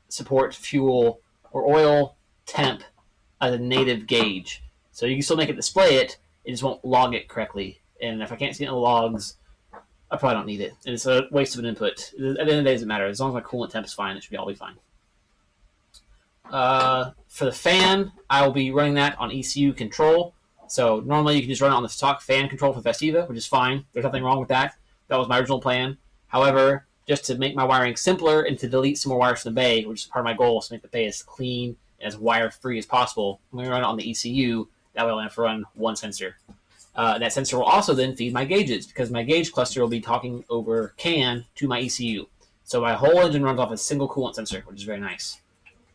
support fuel or oil temp as a native gauge. So you can still make it display it, it just won't log it correctly. And if I can't see it in the logs, I probably don't need it. And it's a waste of an input. At the end of the day, it doesn't matter. As long as my coolant temp is fine, it should all be fine. For the fan, I will be running that on ECU control. So normally you can just run it on the stock fan control for Festiva, which is fine. There's nothing wrong with that. That was my original plan. However, just to make my wiring simpler and to delete some more wires from the bay, which is part of my goal, is to make the bay as clean and as wire-free as possible, I'm going to run it on the ECU. That way I only have to run one sensor. That sensor will also then feed my gauges, because my gauge cluster will be talking over CAN to my ECU. So my whole engine runs off a single coolant sensor, which is very nice.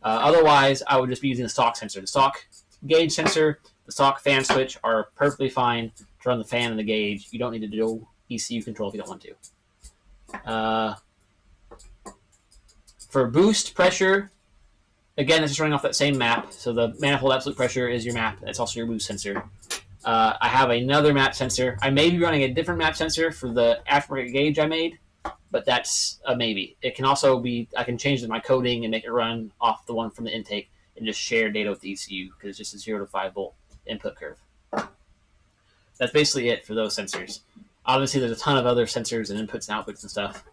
Otherwise, I would just be using the stock sensor. The stock gauge sensor The stock fan switch are perfectly fine to run the fan and the gauge. You don't need to do ECU control if you don't want to. For boost pressure, again, it's just running off that same map. So the manifold absolute pressure is your map. It's also your boost sensor. I have another map sensor. I may be running a different map sensor for the aftermarket gauge I made, but that's a maybe. It can also be, I can change my coding and make it run off the one from the intake and just share data with the ECU because it's just a 0 to 5 volt input curve. That's basically it for those sensors. Obviously, there's a ton of other sensors and inputs and outputs and stuff.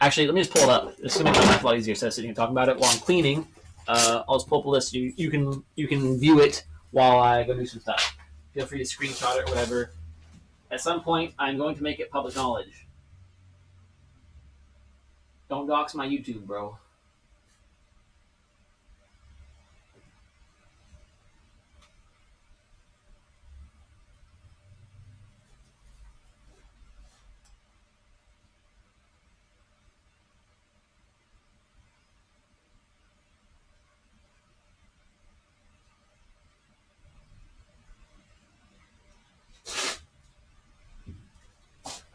Actually, let me just pull it up. This is going to make my life a lot easier instead of sitting here talking about it while I'm cleaning. I'll just pull up a list. You can view it while I go do some stuff. Feel free to screenshot it or whatever. At some point, I'm going to make it public knowledge. Don't dox my YouTube, bro.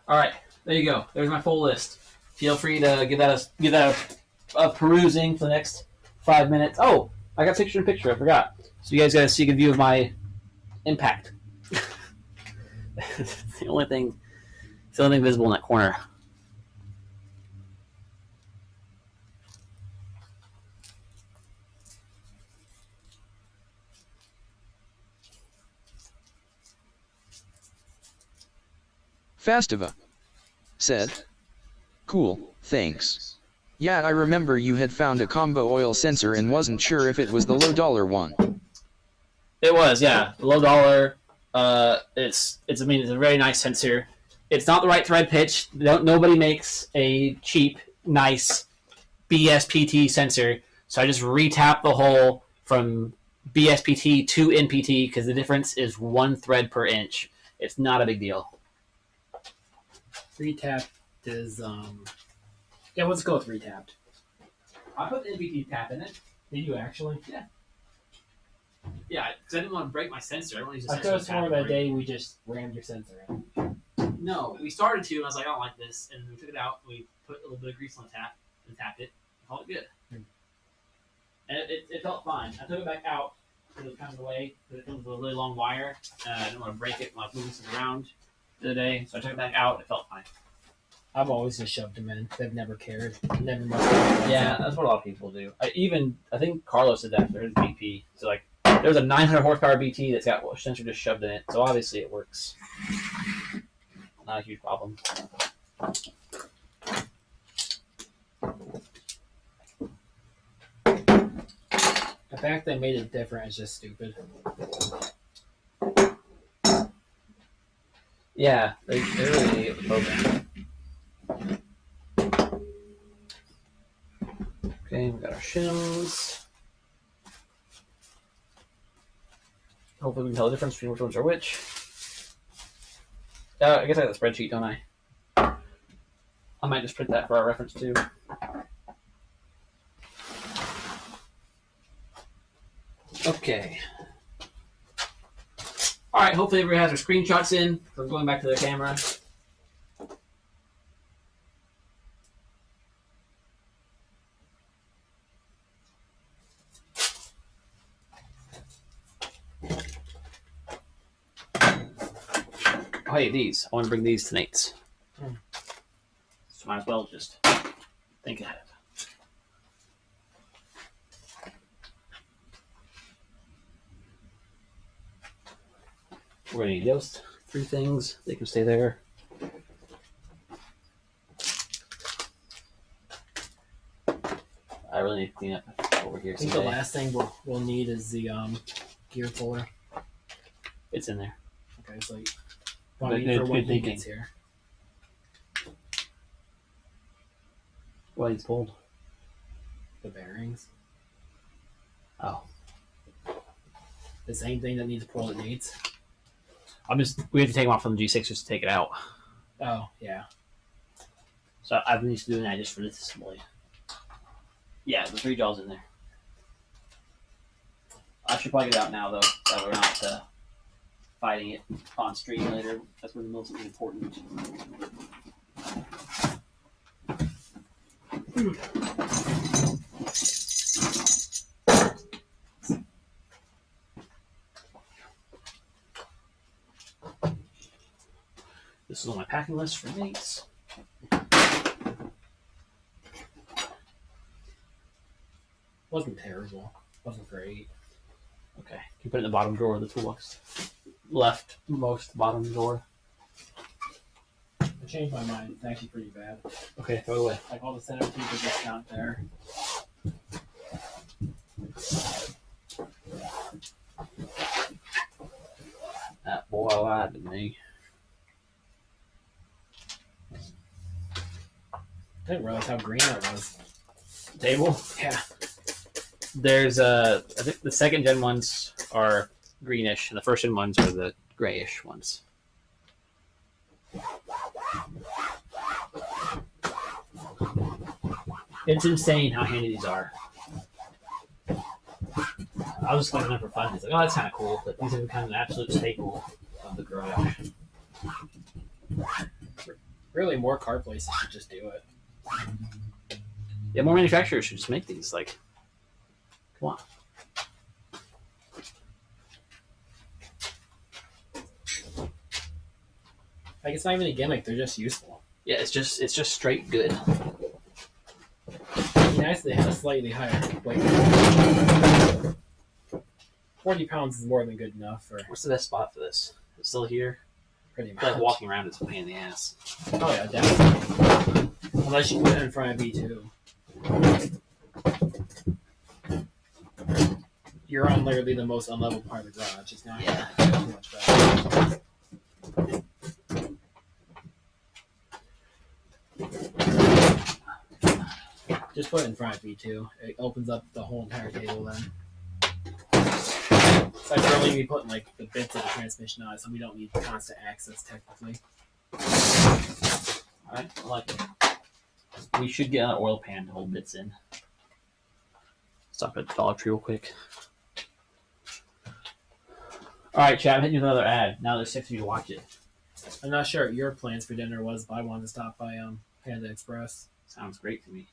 All right, there you go. There's my full list. Feel free to give that a perusing for the next 5 minutes. Oh, I got picture in picture. I forgot. So you guys got to see a good view of my impact. It's the only thing visible in that corner. Fastiva said, "Cool, thanks. Yeah, I remember you had found a combo oil sensor and wasn't sure if it was the low dollar one." It was, yeah, low dollar. It's a very nice sensor. It's not the right thread pitch. Nobody makes a cheap, nice BSPT sensor. So I just retap the hole from BSPT to NPT because the difference is 1 thread per inch. It's not a big deal. Retapped is yeah, let's go with retapped. I put the NPT tap in it. Did you actually? Yeah. Yeah, because I didn't want to break my sensor. I don't use a I sensor. could have sworn that day we just rammed your sensor in. No, we started to, and I was like, I don't like this, and we took it out. We put a little bit of grease on the tap and tapped it. And called it good. And it felt fine. I took it back out because it was kind of the way because it comes with a really long wire. I didn't want to break it when I was moving stuff around the other day, so I took it back out. It felt fine. I've always just shoved them in. They've never cared. Never much. Yeah, that's what a lot of people do. I think Carlos did that for his BP. So like, there's a 900 horsepower BT that's got a sensor just shoved in it. So obviously it works. Not a huge problem. The fact they made it different is just stupid. Yeah, they really need the program. Okay, we got our shims. Hopefully we can tell the difference between which ones are which. I guess I got the spreadsheet, don't I? I might just print that for our reference too. Okay. All right, hopefully everybody has their screenshots in. So I'm going back to the camera. Oh, hey, these. I want to bring these to Nate's. So might as well just think ahead. We're going to need those 3 things. They can stay there. I really need to clean up over here. I think the last thing we'll need is the gear folder. It's in there. Okay, it's like Good when he thinking. gets here. What he's pulled? The bearings. Oh. The same thing that needs pulled it needs. We have to take them off from the G6 just to take it out. Oh, yeah. So I've been used to doing that just for this assembly. Yeah, the 3 jaws in there. I should probably get it out now though, so we're not fighting it on stream later. That's where the middle something important. This is on my packing list for mates. Wasn't terrible. Wasn't great. Okay, can you put it in the bottom drawer of the toolbox? Left most bottom drawer. I changed my mind. It's actually pretty bad. Okay, throw it away. Like all the centerpiece is just down there. That boy lied to me. I didn't realize how green that was. Table? Yeah. There's I think the second gen ones are greenish, and the first gen ones are the grayish ones. It's insane how handy these are. I was just collecting them for fun. It's like, oh, that's kind of cool, but these have become an absolute staple of the garage. Really, more car places should just do it. Yeah, more manufacturers should just make these. Like, come on. Like, it's not even a gimmick. They're just useful. Yeah, it's just straight good. It'd be nice if they had a slightly higher weight. 40 pounds is more than good enough for What's the best spot for this? It's still here. pretty I much. feel like walking around is a pain in the ass. Oh yeah, definitely. Unless you put it in front of B2. You're on literally the most unlevel part of the garage. It's not Yeah. too much better. Just put it in front of B2. It opens up the whole entire table then. It's like we're only be putting like the bits of the transmission on it, so we don't need constant access technically. Alright, I like it. We should get an oil pan to hold bits in. Stop at Dollar Tree real quick. Alright, chat, I'm hitting you with another ad. Now there's 6 of you to watch it. I'm not sure what your plans for dinner was, but I wanted to stop by Panda Express. Sounds great to me.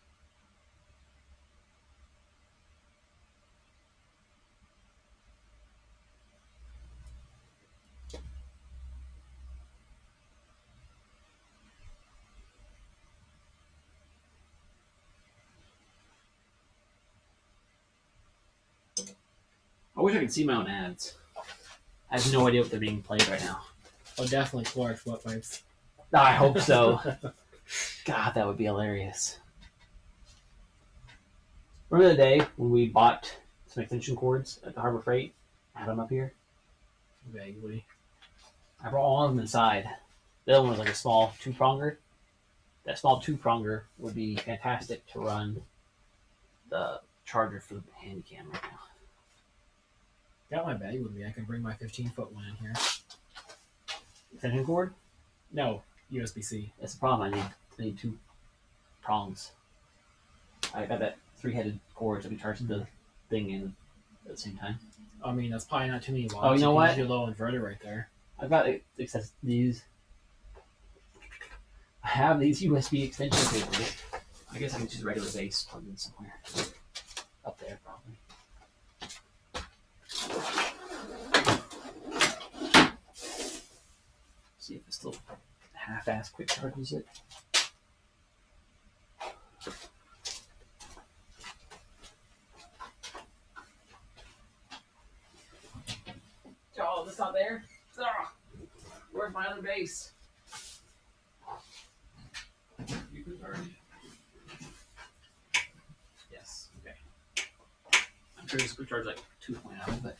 I wish I could see my own ads. I have no idea what they're being played right now. Oh, definitely Clorox wet wipes. I hope so. God, that would be hilarious. Remember the day when we bought some extension cords at the Harbor Freight? I had them up here. Vaguely. I brought all of them inside. The other one was like a small two-pronger. That small two-pronger would be fantastic to run the charger for the Handycam right now. Got my bag with me. I can bring my 15-foot one in here. Extension cord? No, USB-C. That's the problem. I need 2 prongs. I got that 3-headed cord so I can charge the thing in at the same time. I mean, that's probably not too many watts. Oh, you know can what? use your low inverter right there. I've got these. I have these USB extension cables. I guess I can just regular base plug in somewhere. Up there, probably. See if it still half-ass quick charges it. Oh, this not there? Oh, where's my other base? You can charge. Yes, okay. I'm sure this could charge like 2.0, but.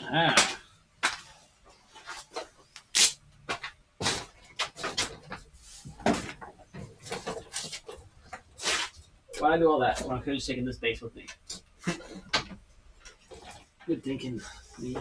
Ah. Why'd I do all that when I could have just taken this base with me? Good thinking. Me.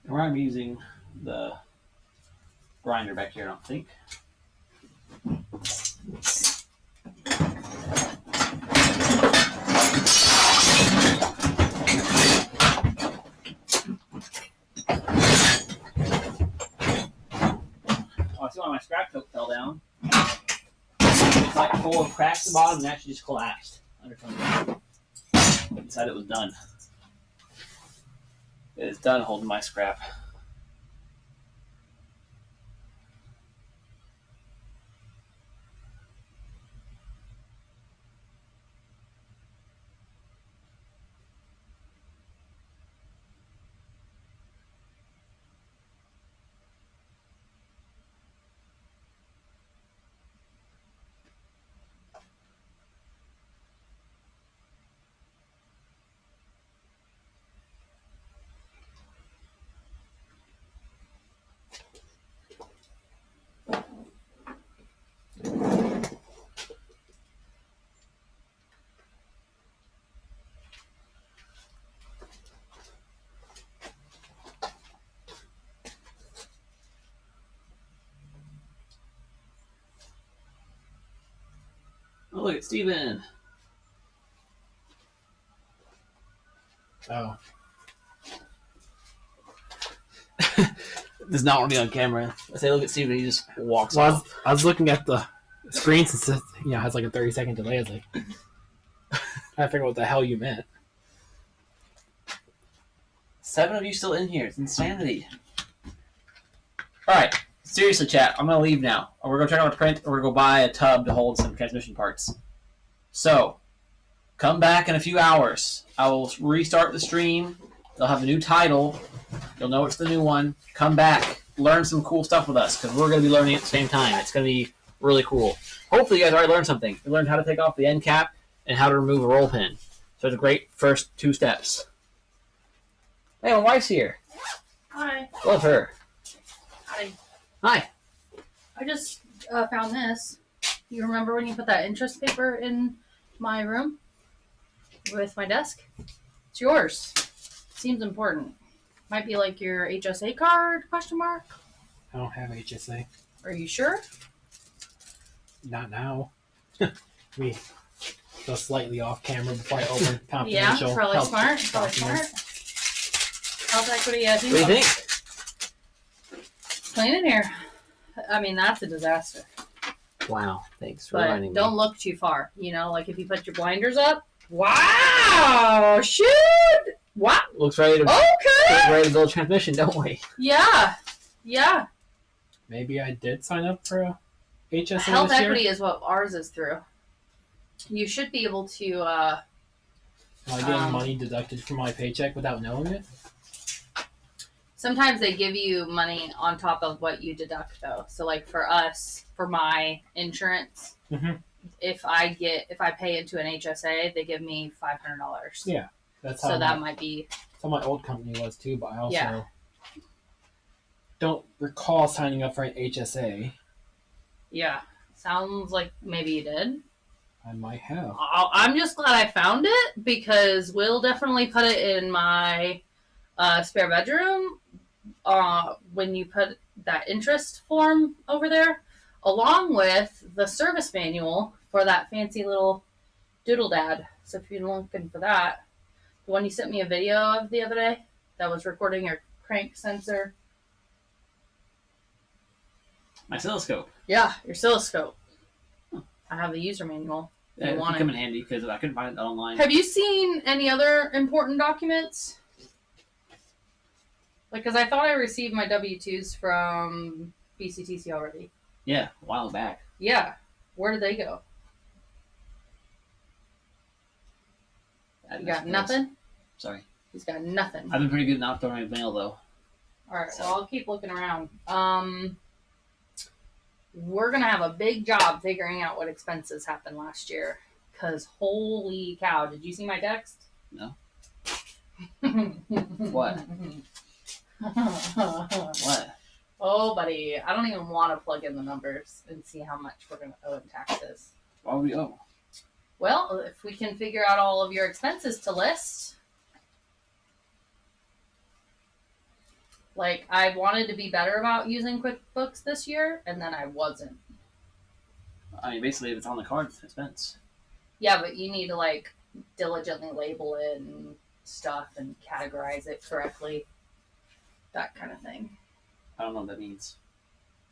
Where I'm using the grinder back here, I don't think. Oh, I see why my scrap tote fell down. It's like full of cracks at the bottom and actually just collapsed under something. I decided it was done. It is done holding my scrap. Oh, look at Steven. Oh. Does not want to be on camera. I say, look at Steven, he just walks off. I was looking at the screen since it has like a 30-second delay. I was like, I figure what the hell you meant. 7 of you still in here. It's insanity. Alright, seriously, chat. I'm going to leave now. We're going to turn on a print, or we're going to go buy a tub to hold some transmission parts. So, come back in a few hours. I will restart the stream. They'll have a new title. You'll know it's the new one. Come back. Learn some cool stuff with us, because we're going to be learning at the same time. It's going to be really cool. Hopefully you guys already learned something. You learned how to take off the end cap and how to remove a roll pin. So it's a great first 2 steps. Hey, my wife's here. Hi. Love her. Hi. Hi. I just found this. You remember when you put that interest paper in my room with my desk? It's yours. Seems important. Might be like your HSA card, question mark? I don't have HSA. Are you sure? Not now. We go slightly off camera before I open Yeah, confidential probably health smart. Probably smart. documents. Health equity, I think. What do you think? It's clean in here. I mean, that's a disaster. Wow. Thanks for But reminding me. don't look too far. You know, like if you put your blinders up. Wow! Shit! Wow! Looks ready to, Okay! ready to build a transmission, don't we? Yeah. Yeah. Maybe I did sign up for a HSA Health this year. equity is what ours is through. You should be able to. Am I getting money deducted from my paycheck without knowing it? Sometimes they give you money on top of what you deduct, though. So, like for us, for my insurance, if I pay into an HSA, they give me $500. Yeah, that's how. So that might be. That's how my old company was too. But I also Yeah. don't recall signing up for an HSA. Yeah, sounds like maybe you did. I might have. I'm just glad I found it because we'll definitely put it in my spare bedroom when you put that interest form over there, along with the service manual for that fancy little doodle dad. So if you're looking for that, the one you sent me a video of the other day that was recording your crank sensor. My oscilloscope. Yeah, your oscilloscope. I have the user manual. Yeah, it want could come it. in handy because I couldn't find it online. Have you seen any other important documents? Like, because I thought I received my W-2s from BCTC already. Yeah, a while back. Yeah. Where did they go? You got nothing? Sorry. He's got nothing. I've been pretty good not throwing away mail, though. All right, well, I'll keep looking around. we're going to have a big job figuring out what expenses happened last year. Because holy cow, did you see my text? No. What? What? Oh, buddy. I don't even want to plug in the numbers and see how much we're going to owe in taxes. Why would we owe? Well, if we can figure out all of your expenses to list. Like, I wanted to be better about using QuickBooks this year, and then I wasn't. I mean, basically, if it's on the card, it's an expense. Yeah, but you need to, like, diligently label it and stuff and categorize it correctly. That kind of thing. I don't know what that means.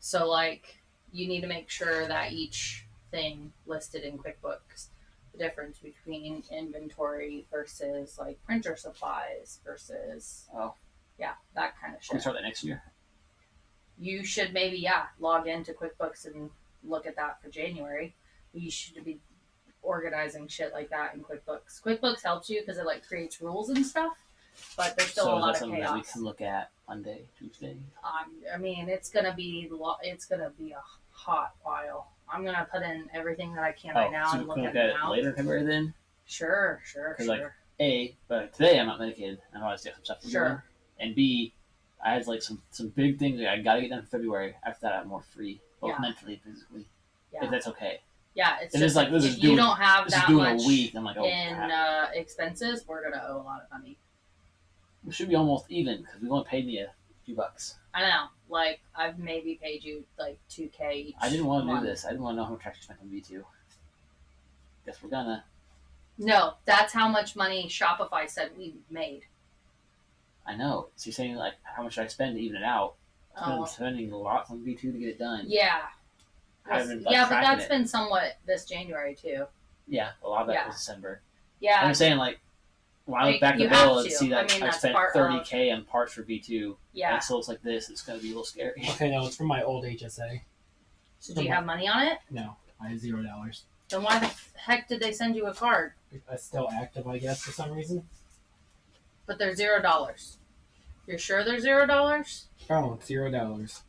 So, like, you need to make sure that each thing listed in QuickBooks, the difference between inventory versus, like, printer supplies versus... Oh. Yeah, that kind of shit. Can we start that next year? You should maybe, log into QuickBooks and look at that for January. You should be organizing shit like that in QuickBooks. QuickBooks helps you because it, like, creates rules and stuff, but there's still a lot of something chaos. that we can look at Monday, Tuesday? I mean, it's gonna be a hot while. I'm gonna put in everything that I can right now so and we look can at look it at it now. later in February then? Sure. Like, A, but today I'm not medicated. I'm always doing some stuff. Sure. And B, I had like some big things that I gotta get done in February. After that, I'm more free, both Yeah. mentally and physically. Yeah. If that's okay. Yeah, it's And just like this if is you doing, don't have this is that doing much a week. I'm like, oh, in crap. expenses, we're gonna owe a lot of money. We should be almost even because we only paid me a few bucks. I know. Like, I've maybe paid you like $2,000 each. I didn't want to month. do this. I didn't want to know how much I spent on V2. Guess we're gonna. No, that's how much money Shopify said we made. I know. So you're saying like how much should I spend to even it out? I'm spending lots on V2 to get it done. Yeah. I haven't been Yeah, but tracking that's it. been somewhat this January too. Yeah, a lot of that Yeah. was December. Yeah. I'm saying like when I Like, look back at you the bill have and to. see that I mean, I that's spent part $30K on parts for V2. And Yeah. it still looks like this. It's gonna be a little scary. Okay, no, it's from my old HSA. So do you have money on it? No, I have $0. Then why the heck did they send you a card? It's still active, I guess, for some reason. But they're $0. You're sure they're $0? Oh, it's $0.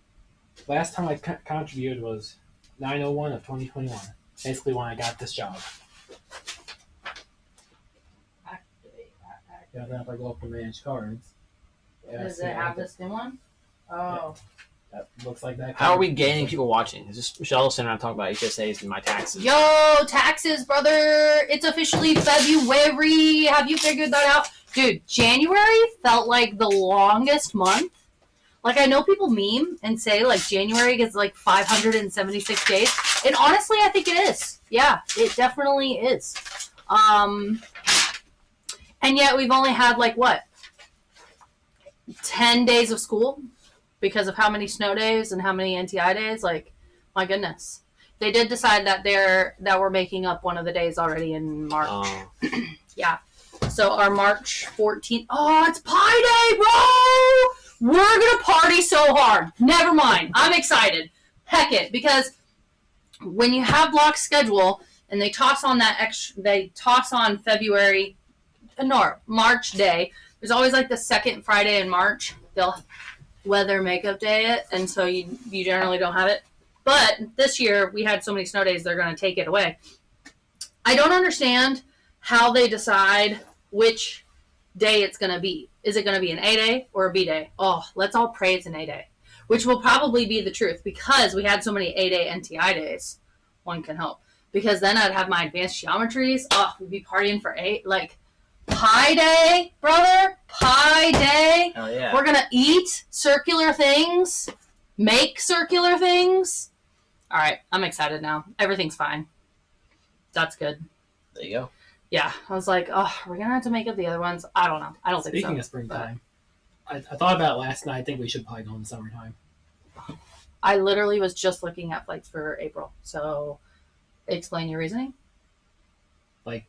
Last time I contributed was 9/01 of 2021. Basically, when I got this job. Yeah, then if I go up to manage cards. Yeah, Does see, it have this new one? Oh. That looks like that. How are we gaining people watching? Is this Michelle and I talking about HSAs and my taxes? Yo, taxes, brother! It's officially February. Have you figured that out? Dude, January felt like the longest month. Like, I know people meme and say, like, January gets, like, 576 days. And honestly, I think it is. Yeah, it definitely is. And yet we've only had, like, what? 10 days of school? Because of how many snow days and how many NTI days? Like, my goodness. They did decide that we're making up one of the days already in March. Yeah. So our March 14th. Oh, it's Pi Day, bro! We're gonna party so hard. Never mind. I'm excited. Heck it, because when you have block schedule and they toss on February, no, March day. There's always like the second Friday in March. They'll weather makeup day it, and so you generally don't have it. But this year we had so many snow days, they're going to take it away. I don't understand how they decide which day it's going to be. Is it going to be an A day or a B day? Oh, let's all pray it's an A day, which will probably be the truth because we had so many A day NTI days. One can hope, because then I'd have my advanced geometries. Oh, we'd be partying for 8, like Pi Day, brother. Pi Day. Oh yeah. We're gonna eat circular things, make circular things. All right, I'm excited now. Everything's fine. That's good. There you go. Yeah, I was like, oh, are we gonna have to make up the other ones? I don't know. I don't think so. Speaking of springtime, I thought about it last night. I think we should probably go in the summertime. I literally was just looking at flights for April. So, explain your reasoning. Like,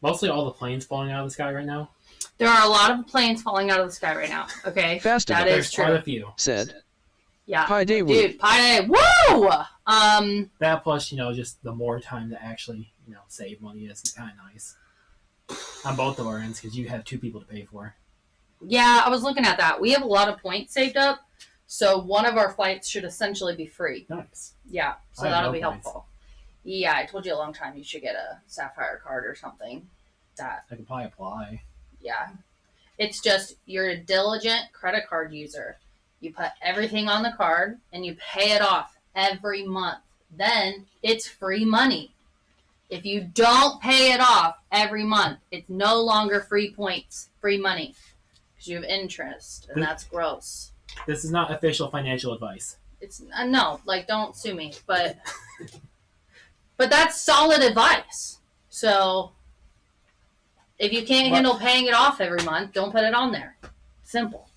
mostly all the planes falling out of the sky right now. There are a lot of planes falling out of the sky right now. Okay, Fast that enough. is There's quite true. a few. Said. Yeah, Pi Day week. dude, Pi Day, woo! That plus, just the more time to actually, save money is kind of nice. On both of our ends, because you have 2 people to pay for. Yeah, I was looking at that. We have a lot of points saved up, So one of our flights should essentially be free. Nice. Yeah, so I have that'll no be points. helpful. Yeah, I told you a long time you should get a Sapphire card or something. That, I could probably apply. yeah. It's just you're a diligent credit card user. You put everything on the card and you pay it off every month. Then it's free money. If you don't pay it off every month, it's no longer free points, free money. Because you have interest, and that's gross. This is not official financial advice. It's no, like, don't sue me, but that's solid advice. So if you can't handle paying it off every month, don't put it on there. Simple.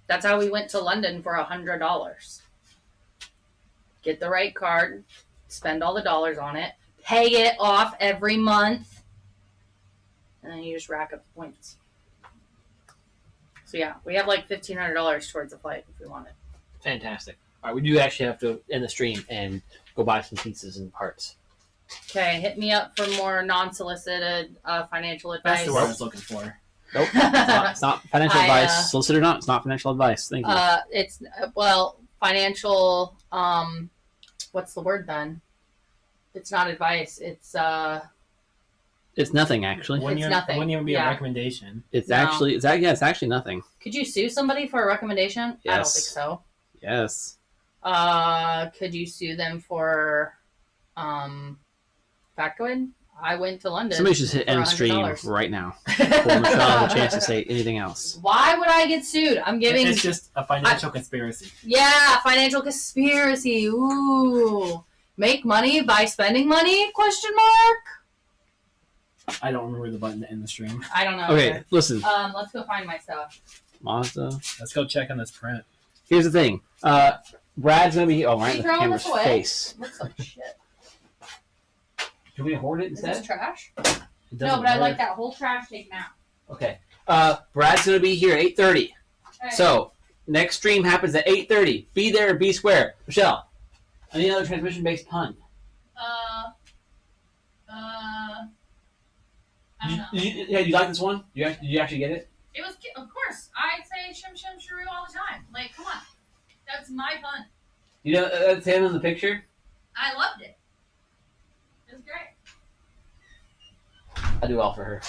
That's how we went to London for $100. Get the right card, spend all the dollars on it, pay it off every month, and then you just rack up the points. So yeah, we have like $1,500 towards the flight if we want it. Fantastic. All right, we do actually have to end the stream and go buy some pieces and parts. Okay, hit me up for more non-solicited financial advice. That's the word I was looking for. Nope. It's not financial advice. Solicitor or not, it's not financial advice. Thank you. It's, well, financial, what's the word then? It's not advice. It's nothing, actually. It's nothing. It wouldn't even be Yeah. a recommendation. It's No. actually, it's actually nothing. Could you sue somebody for a recommendation? I don't Yes. think so. Yes. Could you sue them for factoid? I went to London. Somebody should hit for end stream $100. right now. Before Michelle has a chance to say anything else. Why would I get sued? I'm giving. It's just a financial conspiracy. Yeah, financial conspiracy. Ooh, make money by spending money? Question mark. I don't remember the button to end the stream. I don't know. Okay, either. listen. Let's go find my stuff. Mazda. Let's go check on this print. Here's the thing. Brad's gonna be. Oh, right in the throwing camera's this away? face. Looks like shit. Can we hoard it Is instead? this trash? It No, doesn't but I work. like that whole trash taken out. Okay. Brad's gonna be here at 8:30. Okay. So next stream happens at 8:30. Be there or be square. Michelle, any other transmission-based pun? I don't know. Yeah, you like this one? Did you actually get it? It was, of course. I say shim shim shiroo all the time. Like, come on. That's my fun. You know that's him in the picture. I loved it. It was great. I do all for her.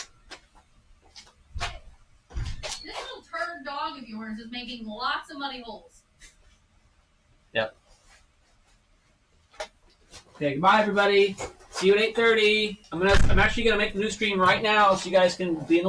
This little turd dog of yours is making lots of muddy holes. Yep. Okay, goodbye everybody. See you at 8:30. I'm actually gonna make the new stream right now so you guys can be in the